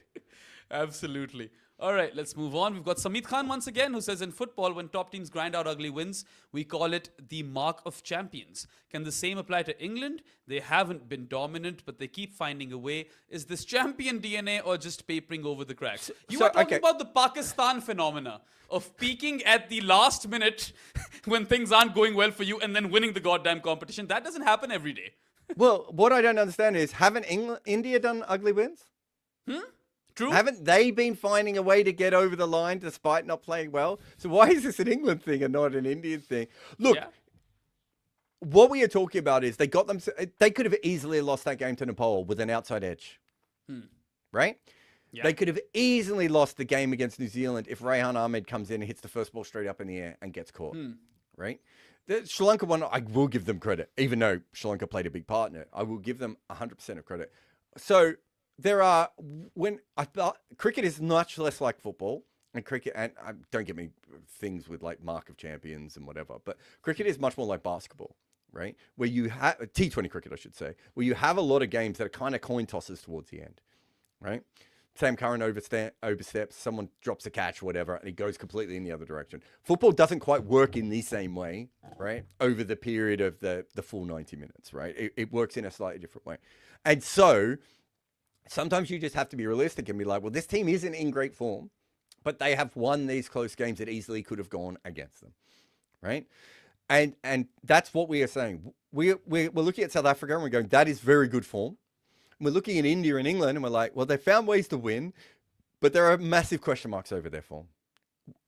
Absolutely. All right, let's move on. We've got Samit Khan once again, who says, in football, when top teams grind out ugly wins, we call it the mark of champions. Can the same apply to England? They haven't been dominant, but they keep finding a way. Is this champion DNA or just papering over the cracks? You are talking about the Pakistan phenomena of peaking at the last minute when things aren't going well for you and then winning the goddamn competition. That doesn't happen every day. Well, what I don't understand is, haven't India done ugly wins? True. Haven't they been finding a way to get over the line despite not playing well? So why is this an England thing and not an Indian thing? Look, what we are talking about is they could have easily lost that game to Nepal with an outside edge. Right? Yeah. They could have easily lost the game against New Zealand if Rehan Ahmed comes in and hits the first ball straight up in the air and gets caught. Right? The Sri Lanka one, I will give them credit. Even though Sri Lanka played a big part in it, I will give them 100% of credit. So there are, when I thought cricket is much less like football, and cricket, and don't get me things with like mark of champions and whatever, but cricket is much more like basketball, right? Where you have T20 cricket, I should say, where you have a lot of games that are kind of coin tosses towards the end, right? Sam Curran oversteps, someone drops a catch or whatever, and it goes completely in the other direction. Football doesn't quite work in the same way, right? Over the period of the full 90 minutes, right? It works in a slightly different way. And so sometimes you just have to be realistic and be like, well, this team isn't in great form, but they have won these close games that easily could have gone against them, right? And that's what we are saying. We're looking at South Africa and we're going, that is very good form. And we're looking at India and England and we're like, well, they found ways to win, but there are massive question marks over their form.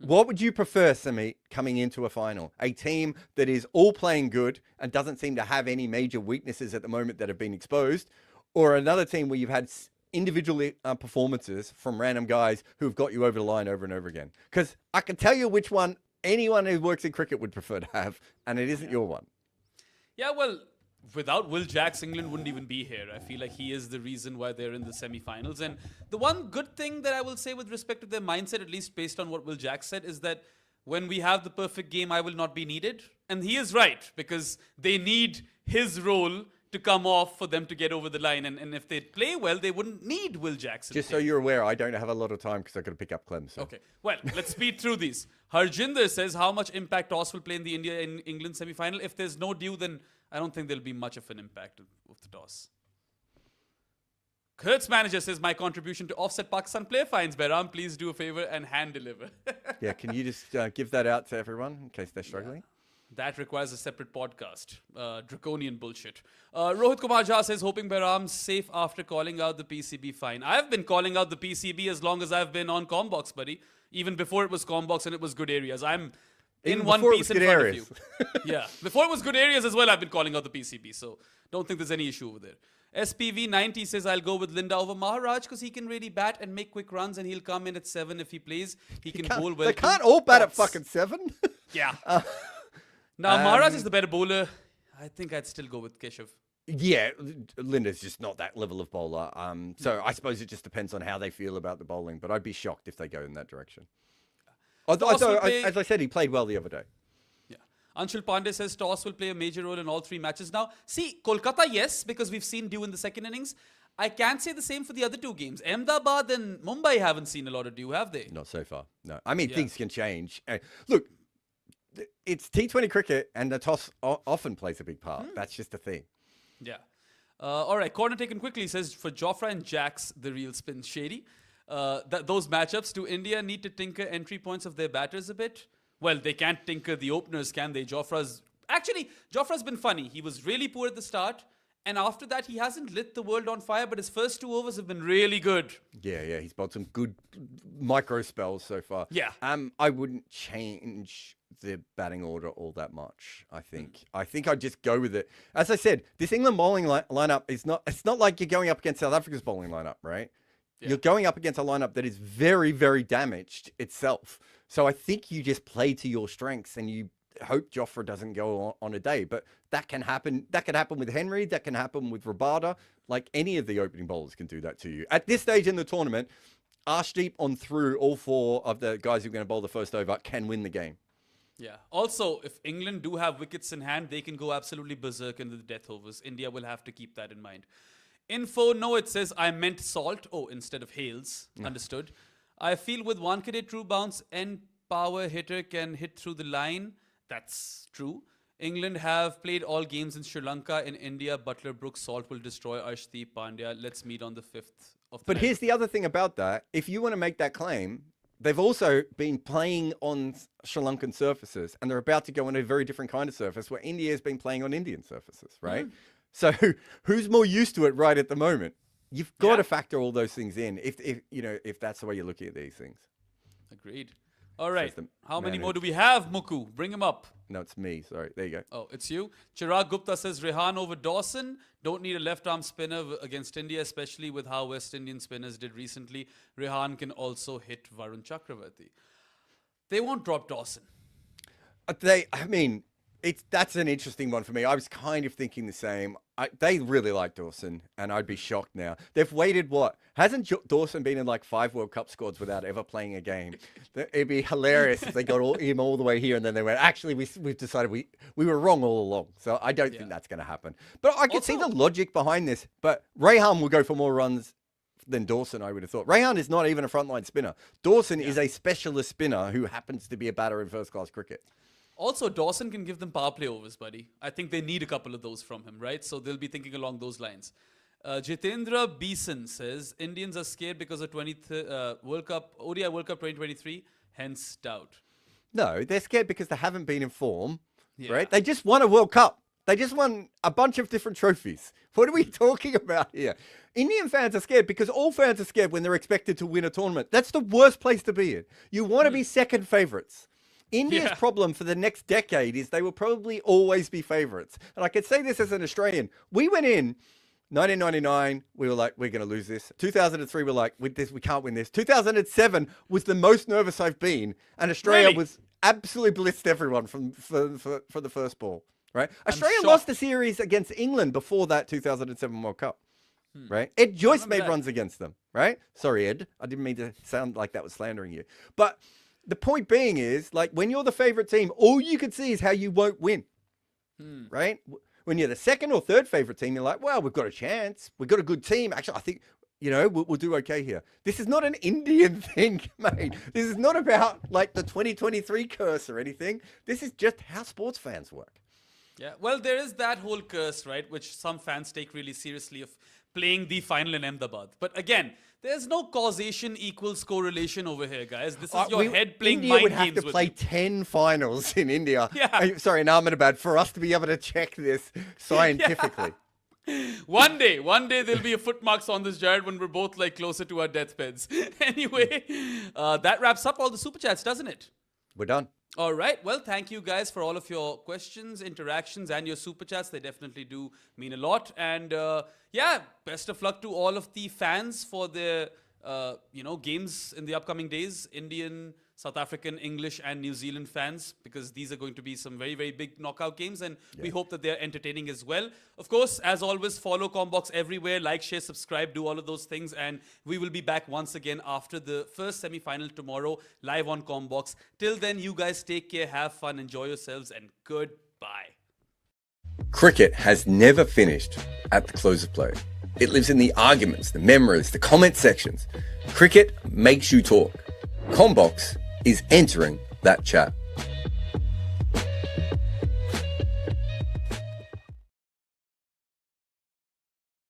What would you prefer, Samit, coming into a final? A team that is all playing good and doesn't seem to have any major weaknesses at the moment that have been exposed, or another team where you've had individual performances from random guys who've got you over the line over and over again? Because I can tell you which one anyone who works in cricket would prefer to have, and it isn't your one. Yeah, well, without Will Jacks, England wouldn't even be here. I feel like he is the reason why they're in the semi-finals. And the one good thing that I will say with respect to their mindset, at least based on what Will Jacks said, is that when we have the perfect game, I will not be needed. And he is right, because they need his role to come off for them to get over the line. And if they play well, they wouldn't need Will Jackson. Just so you're aware, I don't have a lot of time because I've got to pick up Clem. So. Okay, well, let's speed through these. Harjinder says, how much impact toss will play in the India-England semi-final? If there's no dew, then I don't think there'll be much of an impact of the toss. Kurt's manager says, my contribution to offset Pakistan player fines. Behram, please do a favor and hand deliver. Yeah, can you just give that out to everyone in case they're struggling? Yeah. That requires a separate podcast. Draconian bullshit. Rohit Kumar Jha says, hoping Behram's safe after calling out the PCB fine. I've been calling out the PCB as long as I've been on CommBox, buddy. Even before it was CommBox and it was good areas. I'm in one piece in front of you. Yeah. Before it was good areas as well, I've been calling out the PCB. So don't think there's any issue over there. SPV90 says, I'll go with Linda over Maharaj because he can really bat and make quick runs and he'll come in at 7 if he plays. He can bowl well. They can't all bat at fucking 7. Yeah. Now, Maharaj is the better bowler. I think I'd still go with Keshav. Yeah, Linda's just not that level of bowler. So I suppose it just depends on how they feel about the bowling. But I'd be shocked if they go in that direction. Although, as I said, he played well the other day. Yeah. Anshul Pandey says toss will play a major role in all 3 matches. Now, see, Kolkata, yes, because we've seen dew in the second innings. I can't say the same for the other 2 games. Ahmedabad and Mumbai haven't seen a lot of dew, have they? Not so far, no. I mean, things can change. Look, it's T20 cricket and the toss often plays a big part. That's just the thing. Yeah. All right. Corner taken quickly says, for Jofra and Jacks, the real spin shady. Those matchups, do India need to tinker entry points of their batters a bit? Well, they can't tinker the openers, can they? Jofra's been funny. He was really poor at the start. And after that, he hasn't lit the world on fire, but his first 2 overs have been really good. Yeah. He's bowled some good micro spells so far. Yeah. I wouldn't change the batting order all that much, I think. I think I'd just go with it. As I said, this England bowling lineup it's not like you're going up against South Africa's bowling lineup, right? Yeah. You're going up against a lineup that is very, very damaged itself. So I think you just play to your strengths and you hope Jofra doesn't go on a day. But that can happen. That can happen with Henry. That can happen with Rabada. Like any of the opening bowlers can do that to you. At this stage in the tournament, arse deep on through, all 4 of the guys who are going to bowl the first over can win the game. Yeah. Also, if England do have wickets in hand, they can go absolutely berserk into the death overs. India will have to keep that in mind. Info, no, it says I meant salt. Oh, instead of Hales. Understood. I feel with Wankhede true bounce, end power hitter can hit through the line. That's true. England have played all games in Sri Lanka. In India, Butler, Brooks, Salt will destroy Arshdeep Pandya. Let's meet on the 5th of But here's the other thing about that. If you want to make that claim, they've also been playing on Sri Lankan surfaces, and they're about to go on a very different kind of surface where India has been playing on Indian surfaces, right? So who's more used to it right at the moment? You've got to factor all those things in if that's the way you're looking at these things. Agreed. All right. How many more do we have, Muku? Bring him up. No, it's me. Sorry. There you go. Oh, it's you. Chirag Gupta says Rehan over Dawson. Don't need a left-arm spinner against India, especially with how West Indian spinners did recently. Rehan can also hit Varun Chakravarti. They won't drop Dawson. That's an interesting one for me. I was kind of thinking the same. They really like Dawson, and I'd be shocked now. They've waited, what? Hasn't Dawson been in like 5 World Cup squads without ever playing a game? It'd be hilarious if they got him all the way here, and then they went, actually, we've decided we were wrong all along. So I don't think that's going to happen. But I can see the logic behind this. But Rehan will go for more runs than Dawson, I would have thought. Rehan is not even a frontline spinner. Dawson is a specialist spinner who happens to be a batter in first-class cricket. Also, Dawson can give them power play overs, buddy. I think they need a couple of those from him, right? So they'll be thinking along those lines. Jitendra Beeson says, Indians are scared because of World Cup, ODI World Cup 2023, hence doubt. No, they're scared because they haven't been in form, right? They just won a World Cup. They just won a bunch of different trophies. What are we talking about here? Indian fans are scared because all fans are scared when they're expected to win a tournament. That's the worst place to be in. You want to be second favourites. India's problem for the next decade is they will probably always be favourites. And I could say this as an Australian. We went in 1999, we were like, we're going to lose this. 2003, we're like, with this, we can't win this. 2007 was the most nervous I've been. And Australia was absolutely blitzed everyone for the first ball, right? Australia lost the series against England before that 2007 World Cup, right? Ed Joyce made runs against them, right? Sorry, Ed. I didn't mean to sound like that was slandering you. But the point being is, like, when you're the favorite team, all you can see is how you won't win, right? When you're the second or third favorite team, you're like, well, we've got a chance. We've got a good team. Actually, I think, we'll do okay here. This is not an Indian thing, mate. This is not about, like, the 2023 curse or anything. This is just how sports fans work. Yeah, well, there is that whole curse, right, which some fans take really seriously of playing the final in Ahmedabad. But again, there's no causation equals correlation over here, guys. This is your head playing India mind would have games to with play you. 10 finals in India. Yeah. In Ahmedabad for us to be able to check this scientifically. One day there'll be a footmarks on this, Jared, when we're both like closer to our deathbeds. Anyway, that wraps up all the super chats, doesn't it? We're done. All right. Well, thank you guys for all of your questions, interactions, and your super chats. They definitely do mean a lot. And best of luck to all of the fans for their games in the upcoming days. Indian, South African, English, and New Zealand fans, because these are going to be some very, very big knockout games, and we hope that they're entertaining as well. Of course, as always, follow CommBox everywhere. Like, share, subscribe, do all of those things, and we will be back once again after the first semi-final tomorrow, live on CommBox. Till then, you guys take care, have fun, enjoy yourselves, and goodbye. Cricket has never finished at the close of play. It lives in the arguments, the memories, the comment sections. Cricket makes you talk. CommBox is entering that chat.